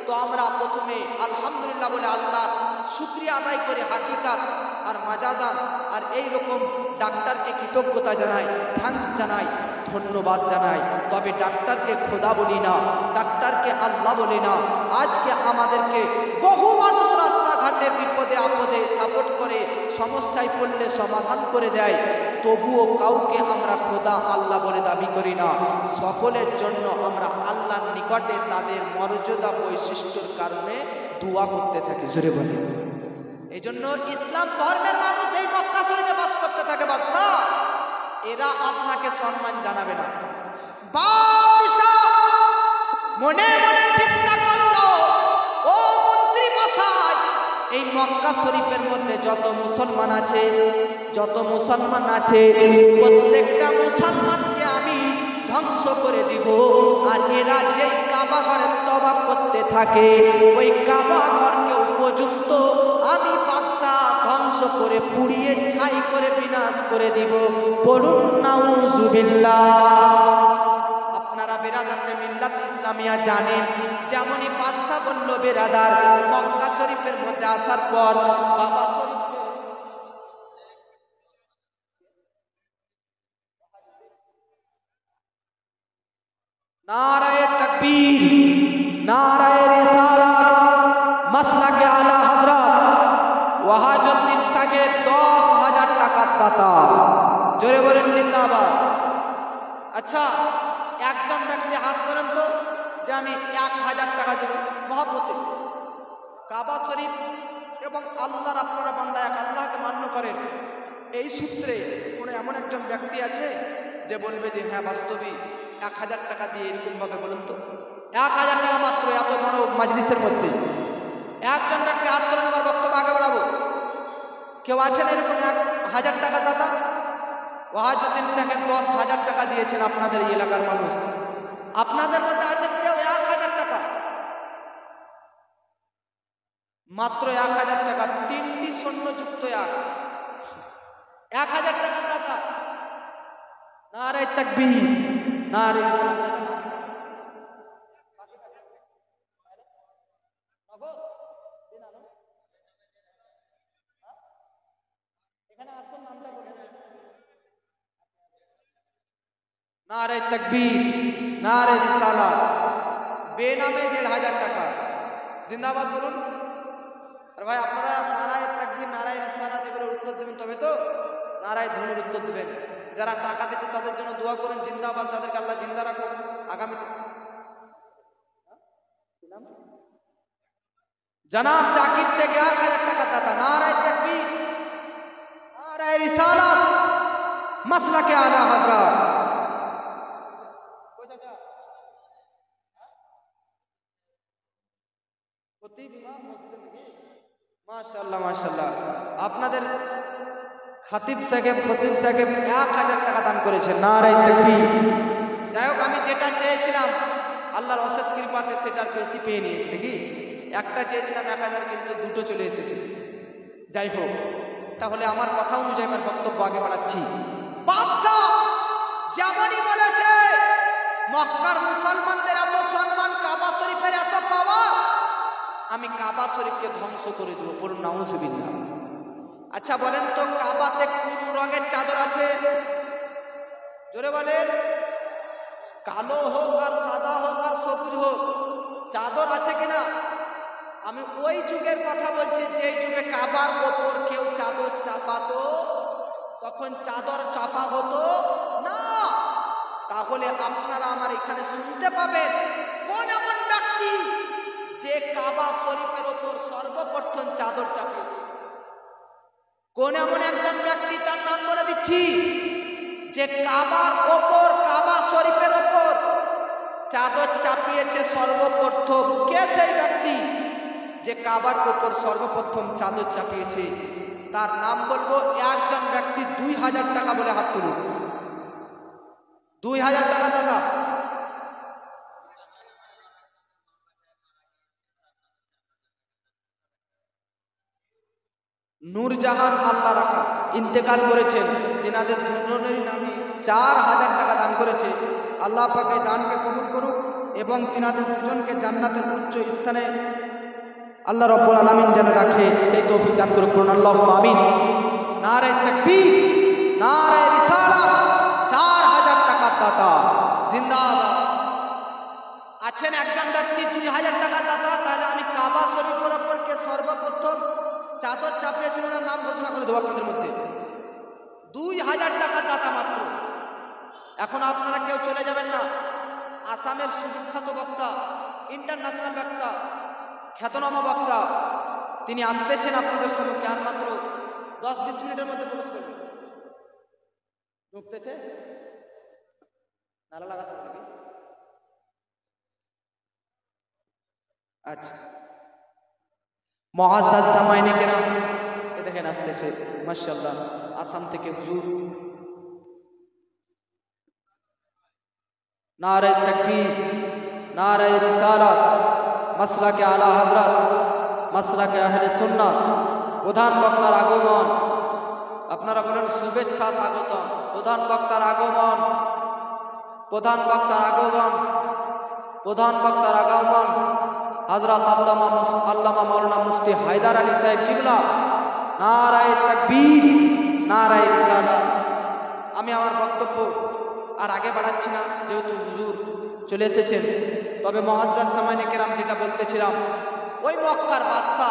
[SPEAKER 1] তো আমরা প্রথমে আলহামদুলিল্লাহ বলে আল্লাহর শুকরিয়া আদায় করে হাকিকাত আর মাজাজান আর এই রকম ডাক্তারকে কৃতজ্ঞতা জানাই, থ্যাঙ্কস জানাই, ধন্যবাদ জানাই। তবে ডাক্তারকে খোদা বলি না, ডাক্তারকে আল্লাহ বলি না। আজকে আমাদেরকে বহু মানুষ রাস্তাঘাটে বিপদে আপদে সাপোর্ট করে, সমস্যায় পড়লে সমাধান করে দেয়, তবুও কাউকে আমরা খোদা আল্লাহ বলে দাবি করি না। সকলের জন্য আমরা আল্লাহর নিকটে তাদের মর্যাদা বৈশিষ্ট্যর কারণে দোয়া করতে থাকি। জোরে বলে, এই জন্য ইসলাম ধর্মের মানুষ এই মক্কা শরীফে বাস করতে থাকে। বাদশাহ এরা আপনাকে সম্মান জানাবে না। বাদশাহ মনে মনে চিন্তা করলো, ও মন্ত্রী মশাই, এই মক্কা শরীফের মধ্যে যত মুসলমান আছে, প্রত্যেকটা মুসলমানকে আমি ধ্বংস করে দিব। আর এরা যেই কাবা ঘরের তওয়াফ করতে থাকে, ওই কাবা ঘরকে উপযুক্ত আমি বাদশাহ ধ্বংস করে পুড়িয়ে ছাই করে বিনাশ করে দিব। বলুন নাউজুবিল্লাহ। আপনারা বেরাদারে মিল্লাত ইসলামিয়া জানেন, যেমনই বাদশাহ বলল বেরাদার, মক্কা শরীফের মধ্যে আসার পর কাবা শরীফ নারায়ে তাকবীর, নারায়ে রিসালাত, মাসলাকে আলা হযরত ওয়াহাজউদ্দিন সাহেব 10,000 টাকার দাতা। জোরে বলেন জিন্দাবাদ। আচ্ছা, একজন ব্যক্তি হাত করেন তো যে আমি 1000 টাকা দেব মহব্বতে। কাবা শরীফ এবং আল্লাহর আপনারা বান্দা এক আল্লাহকে মান্য করেন, এই সূত্রে কোনো এমন একজন ব্যক্তি আছে যে বলবে যে হ্যাঁ বাস্তবিক 1000 টাকা দিয়ে এরকম ভাবে বলুন তো? 1000 টাকা মাত্র, এত বড় মাজলিসের মধ্যে একজন ব্যক্তি হাত করেন, আমার বক্তব্য আগে বাড়াবো। কেউ আছেন এরকম 1000 টাকা দাতা? ওয়াহাজউদ্দিন সাহেব 10,000 টাকা দিয়েছেন আপনাদের এই এলাকার মানুষ। আপনাদের মধ্যে আছেন কেউ 1000 টাকা? মাত্র 1000 টাকা, 3টি সৈন্যযুক্ত 1000 টাকা দাতা। নারে তাকবীর, নারে রিসালাত। নারে তাকবীর, নারে রিসালাত। বেনামে 1500 টাকা। জিন্দাবাদ বলুন। আর ভাই আপনারা নারায়ে তাকবীর, নারায়ে রিসালাত এগুলোর উত্তর দেবেন, তবে তো নারায়ে ধনুর উত্তর দেবেন। যারা টাকা দিচ্ছে তাদের জন্য দোয়া করুন, জিন্দাবাদ, তাদেরকে আল্লাহ জিন্দা রাখুন আগামীতে। জনাব জাকির শেখ 1000 টাকা দাতা। নারায়ে তাকবীর, নারায়ে রিসালাত, মাসলাকে আলা হযরত। মাশাআল্লাহ মাশাআল্লাহ। আপনাদের খতিব সাহেব 1000 টাকা দান করেছেন। নারায়ে তাকবীর। যাই হোক, আমি যেটা চেয়েছিলাম আল্লাহর অশেষ কৃপাতে সেটার বেশি পেয়ে নিয়েছি নাকি। একটা চেয়েছিলাম 1000, কিন্তু দুটো চলে এসেছে। যাই হোক, তাহলে আমার কথা অনুযায়ী আমার বক্তব্য আগে বাড়াচ্ছি। বাদশাহ যেমনই বলেছে মক্কার মুসলমানদের এত সম্মান, কাবা শরীফের এত পাওয়ার, আমি কাবা শরীফকে ধ্বংস করে দেবো। বলুন নাউজুবিল্লাহ। আচ্ছা বলেন তো, কাবাতে কোন রঙের চাদর আছে? জোরে বলেন। কালো হোক আর সাদা হোক আর সবুজ হোক, চাদর আছে কিনা? আমি ওই যুগের কথা বলছি যে যুগে কাবার ওপর কেউ চাদর চাপাতো, তখন চাদর চাপা হতো না। তাহলে আপনারা আমার এখানে শুনতে পাবেন কোন এমন ব্যক্তি যে কাবা শরীফের ওপর সর্বপ্রথম চাদর চাপিয়েছে? কোন এমন একজন ব্যক্তি, তার নাম বলে দিচ্ছি, যে কাবার ওপর, কাবা শরীফের ওপর চাদর চাপিয়েছে সর্বপ্রথম? কে সেই ব্যক্তি যে কাবার ওপর সর্বপ্রথম চাদর চাপিয়েছে? তার নাম বলবো, একজন ব্যক্তি 2000 টাকা বলে হাত তুলুন। 2000 টাকা দাদা। নূরজাহান আল্লাহ রাখা ইন্তেকাল করেছেন, তেনাদের দুজনেরই নামে 4000 টাকা দান করেছে। আল্লাহ পাক এই দানকে কবুল করুক এবং তেনাদের দুজনকে জান্নাতের উচ্চ স্থানে আল্লাহ রাব্বুল আলামিন যেন রাখে, সেই তৌফিক দান করুক। আল্লাহুম্মা আমিন। নারায়ে তাকবীর, নারায়ে রিসালাত। 4000 টাকার দাতা জিন্দাবাদ। আছেন একজন ব্যক্তি 2000 টাকা দাতা, তাহলে আমি কাবা শরীফের ওপর কে সর্বপ্রথম চাদর চাপিয়েছিল ওনার নাম ঘোষণা করে দেবো আপনাদের মধ্যে। 2000 টাকা দাতা মাত্র। এখন আপনারা কেউ চলে যাবেন না। আসামের সুবিখ্যাত বক্তা, ইন্টারন্যাশনাল বক্তা, খ্যাতনামা বক্তা, তিনি আসতেছেন আপনাদের সম্মুখে। আর মাত্র 10-20 মিনিটের মধ্যে প্রবেশ করবেন। ঢুকতেছে, নালা লাগাতে হবে নাকি? আচ্ছা, মুআজ্জাজ জামাইনে কেরাম, এ দেখেন আসতেছে মাশাআল্লাহ আসাম থেকে হুজুর। নারায়ে তাকবীর, নারায়ে রিসালাত, মাসলাকে আলা হযরত, মাসলাকে আহলে সুন্নাত। প্রধান বক্তার আগমন, আপনারা বলেন শুভেচ্ছা স্বাগতম। প্রধান বক্তার আগমন, প্রধান বক্তার আগমন, প্রধান বক্তার আগমন হযরত আল্লামা মাওলানা মুফতি হায়দার আলী সাহেব কিবলা। নারায়ে তাকবীর, নারায়ে রিসালাত। আমি আমার বক্তব্য আর আগে বাড়াচ্ছি না, যেহেতু হুজুর চলে এসেছেন। তবে মুআজ্জাজ জামাইনে কেরাম, যেটা বলতেছিলাম, ওই মক্কার বাদশা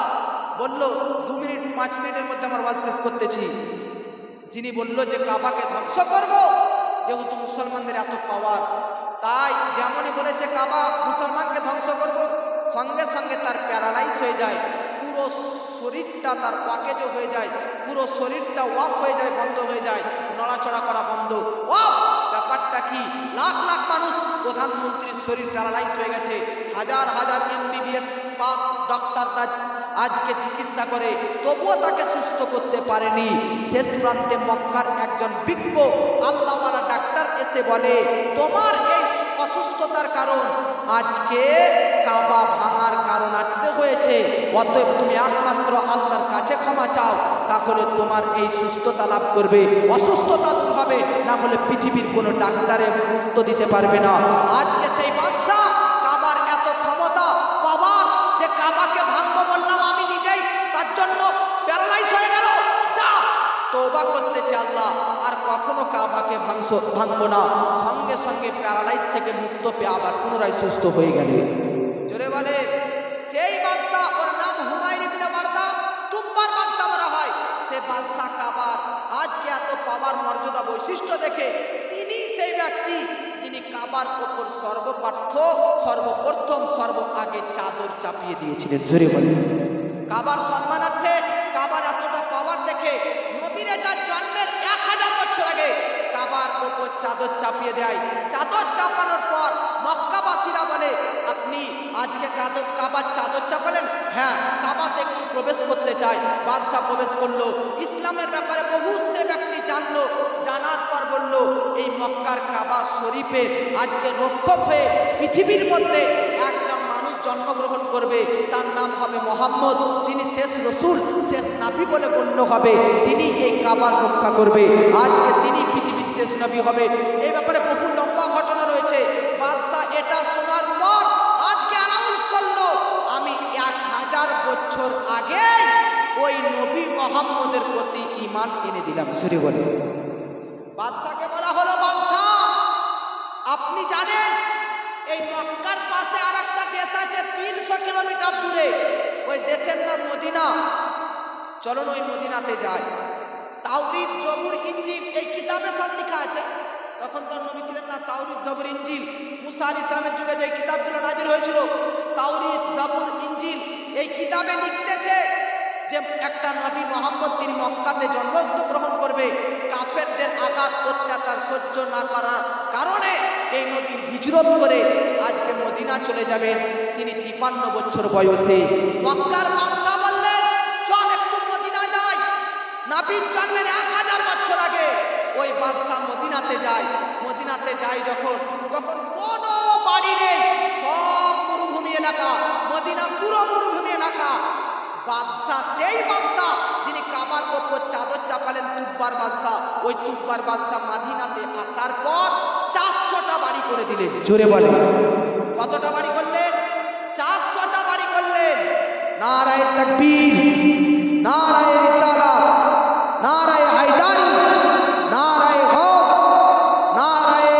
[SPEAKER 1] বলল 2 মিনিট 5 মিনিটের মধ্যে আমার ওয়াজ শেষ করতেছি। যিনি বলল যে কাবাকে ধ্বংস করব, যেহেতু মুসলমানদের এত পাওয়ার, তাই যেমনই বলেছে কাবা মুসলমানকে ধ্বংস করব, সঙ্গে সঙ্গে তার প্যারালাইজ হয়ে যায়, পুরো শরীরটা তার ওয়াকেজও হয়ে যায়, পুরো শরীরটা ওয়াফ হয়ে যায়, বন্ধ হয়ে যায়, নড়াচড়া করা বন্ধ। ওয়াফ ব্যাপারটা কি? লাখ লাখ মানুষ, প্রধানমন্ত্রীর শরীর প্যারালাইজ হয়ে গেছে, হাজার হাজার MBBS পাস ডক্টররা আজকে চিকিৎসা করে, তবুও তাকে সুস্থ করতে পারেনি। শেষ প্রান্তে মক্কার একজন বিজ্ঞ আল্লাহওয়ালা ডাক্তার এসে বলে, তোমার এই অসুস্থতার কারণ, আজকে কাবা ভাঙার কারণ আনতে হয়েছে। অতএব তুমি একমাত্র আল্লাহর কাছে ক্ষমা চাও, তাহলে তোমার এই সুস্থতা লাভ করবে, অসুস্থতা দূর হবে, না হলে পৃথিবীর কোনো ডাক্তারে মুক্ত দিতে পারবে না। আজকে সেই বাদশা কাবার এত ক্ষমতা পাওয়ার যে কাবাকে ভাঙবো বললাম আমি নিজেই, তার জন্য প্যারালাইজ হয়ে গেল। যা তওবা করতেছে আল্লাহ, আর কখনো কাবাকে ভাঙবো না। সঙ্গে সঙ্গে প্যারালাইজ থেকে মুক্ত পেয়ে আবার পুনরায় সুস্থ হয়ে গেলে। জোরে বলে সেই বাদশা, ওর নাম হুমায়ুন ইবনে বারদা, তুব্বার বাদশা বলা হয়। সে বাদশা কাবার আজকে এত পাওয়ার মর্যাদা বৈশিষ্ট্য দেখে তিনি সেই ব্যক্তি যিনি কাবার ওপর সর্বপ্রথম আগে চাদর চাপিয়ে দিয়েছিলেন। জোরে বলে কাবার সম্মানার্থে, কাবার এতটা পাওয়ার দেখে নবীর এটা জন্মের 1000 বছর আগে কাবার ওপর চাদর চাপিয়ে দেয়। চাদর চাপানোর পর মক্কাবাসীরা বলে, আপনি আজকে কাবার চাদর চাপালেন? হ্যাঁ, কাবাতে একটু প্রবেশ করতে চাই। বাদশাহ প্রবেশ করলো, ইসলামের ব্যাপারে বহু সে ব্যক্তি জানলো, জানার পর বলল, এই মক্কার কাবা শরীফের আজকে রক্ষক হয়ে পৃথিবীর মধ্যে একজন মানুষ জন্মগ্রহণ করবে, তার নাম হবে মোহাম্মদ। তিনি শেষ রসুল, শেষ নাবি বলে গণ্য হবে। তিনি এই কাবার রক্ষা করবে, আজকে তিনি পৃথিবীর শেষ নবী হবে। এই ব্যাপারে বহু লম্বা ঘটনা রয়েছে। বাদশাহ এটা শোনার পর আজকে অ্যানাউন্স করলো, আমি 1000 বছর আগে ওই নবী মোহাম্মদের প্রতি ঈমান এনে দিলাম। সুরে বলে বাদশাকে বলা হলো, বাদশাহ আপনি জানেন এই মক্কার পাশে আর একটা দেশ আছে 300 কিলোমিটার দূরে, ওই দেশের নাম মদিনা। চলুন ওই মদিনাতে যাই। তাওরীত, জবুর, ইনজিল এই কিতাবে সব লেখা আছে। তখন তো নবী ছিলেন না। তাওরীত, জবুর, ইনজিল মুসা আলাইহিস সালামের যুগে যে কিতাবগুলো নাজিল হয়েছিল, তাওরীত, জবুর, ইনজিল এই কিতাবে লিখতেছে যে একটা নবী মোহাম্মদ তিনি মক্কাতে জন্মগ্রহণ করবে। কাফেরদের আঘাত অত্যাচার সহ্য না করার কারণে এই নবী হিজরত করে আজকে মদিনা চলে যাবেন। তিনি 53 বছর বয়সে। মক্কার বাদশা বললেন, চল একটু মদিনা যাই। নবীর জন্মের 1000 বছর আগে ওই বাদশা মদিনাতে যায়। মদিনাতে যায় যখন, তখন কোনো বাড়ি নেই, সব মরুভূমি এলাকা। মদিনা পুরো মরুভূমি এলাকা। বাদশাহ সেই বাদশাহ যিনি কাবার ওপর চাদর চাপালেন, তুব্বার বাদশাহ, ওই তুব্বার বাদশাহ মদিনাতে আসার পর 400টা বাড়ি করে দিলেন। জোরে বলে কতটা বাড়ি করলেন? 400টা বাড়ি করলেন। নারায়ে তাকবীর, নারায়ে রিসালাত, নারায়ে হায়দারি, নারায়ে গৌস, নারায়ে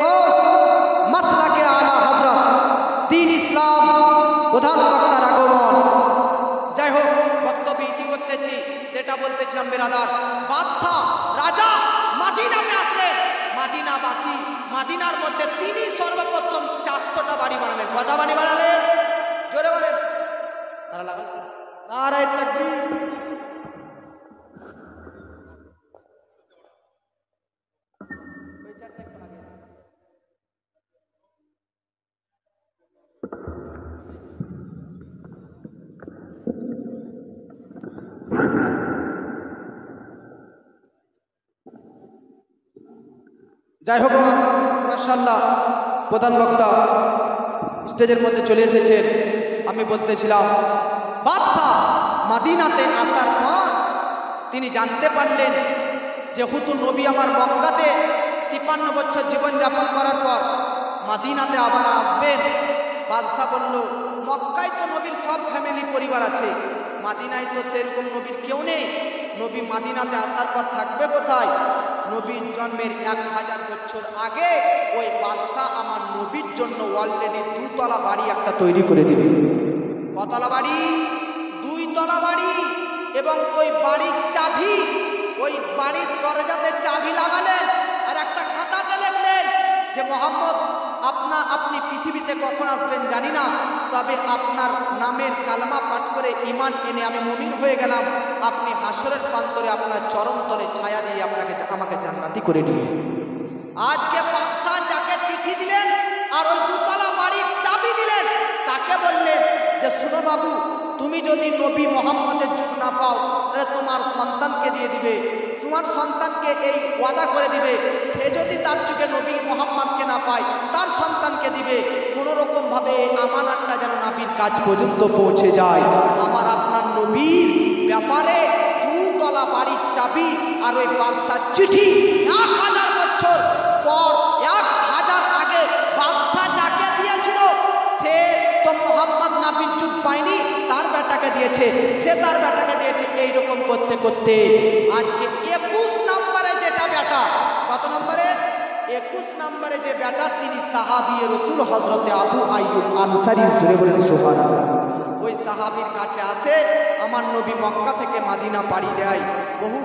[SPEAKER 1] গৌস, মাসলাকে আলা হযরত, দ্বীন ইসলাম, প্রধান বক্তার আগমন। যাই হোক, বক্তব্য ইতি করতেছি। যেটা বলতেছিলাম বেরাদার, বাদশাহ রাজা মদিনাতে আসলেন। মদিনাবাসী, মদিনার মধ্যে তিনি সর্বপ্রথম 400টা বাড়ি বানালেন। কটা বাড়ি বানালেন? জোরে বলেন। নারায়ে তাকবীর। যাই হোক, মাশাআল্লাহ প্রধান বক্তা স্টেজের মধ্যে চলে এসেছেন। আমি বলতেছিলাম, বাদশাহ মদিনাতে আসার পর তিনি জানতে পারলেন যেহেতু নবী আমার মক্কাতে 53 বছর জীবনযাপন করার পর মদিনাতে আবার আসবেন। বাদশাহ বলল, মক্কায় তো নবীর সব ফ্যামিলি পরিবার আছে, মদিনায় তো সেরকম নবীর কেউ নেই। নবী মদিনাতে আসার পর থাকবে কোথায়? নবীর জন্মের 1000 বছর আগে ওই বাদশাহ আমার নবীর জন্য অলরেডি 2 তলা বাড়ি একটা তৈরি করে দিলেন। কতলা বাড়ি? 2 তলা বাড়ি। এবং ওই বাড়ির চাবি, ওই বাড়ির দরজাতে চাবি লাগালেন, আর একটা খাতাতে লিখলেন যে মোহাম্মদ আপনি পৃথিবীতে কখন আসবেন জানি না, তবে আপনার নামের কালমা পাঠ করে ঈমান এনে আমি মুমিন হয়ে গেলাম। আপনি হাসরের প্রান্তরে আপনার চরণ তলে ছায়া দিয়ে আমাকে জান্নাতি করে নিলেন। আজকে বাদশাহ যাকে চিঠি দিলেন আর ওই 2 তলা বাড়ির চাবি দিলেন, তাকে বললেন যে শুনো বাবু, তুমি যদি নবী মোহাম্মদের যুগ না পাও তাহলে তোমার সন্তানকে দিয়ে দিবে। তোমার সন্তানকে এই ওয়াদা করে দিবে, সে যদি তার যুগে নবী মোহাম্মদকে না পায় তার সন্তানকে দিবে, কোনো রকমভাবে আমানতটা যেন নাবির কাজ পর্যন্ত পৌঁছে যায়। আমার আপনার নবীর ব্যাপারে দুতলা বাড়ির চাবি আর ওই বাদশার চিঠি 1000 বছর পর 1000 আগে বাদশা যাকে দিয়েছিল সে তো মোহাম্মদ নাবির যুগ পায়নি, তার বেটাকে দিয়েছে, সে তার বেটাকে দিয়েছে। এইরকম করতে করতে আজকে 21 নম্বরে যেটা বেটা, কত নম্বরে? 21 নম্বরে যে বেটা, তিনি সাহাবী রাসূল হযরতে আবু আইয়ুব আনসারী, জোরে বলেন সুবহানাল্লাহ। ওই সাহাবীর কাছে আসে, আমার নবী মক্কা থেকে মদিনা পাড়ি দেয়। বহু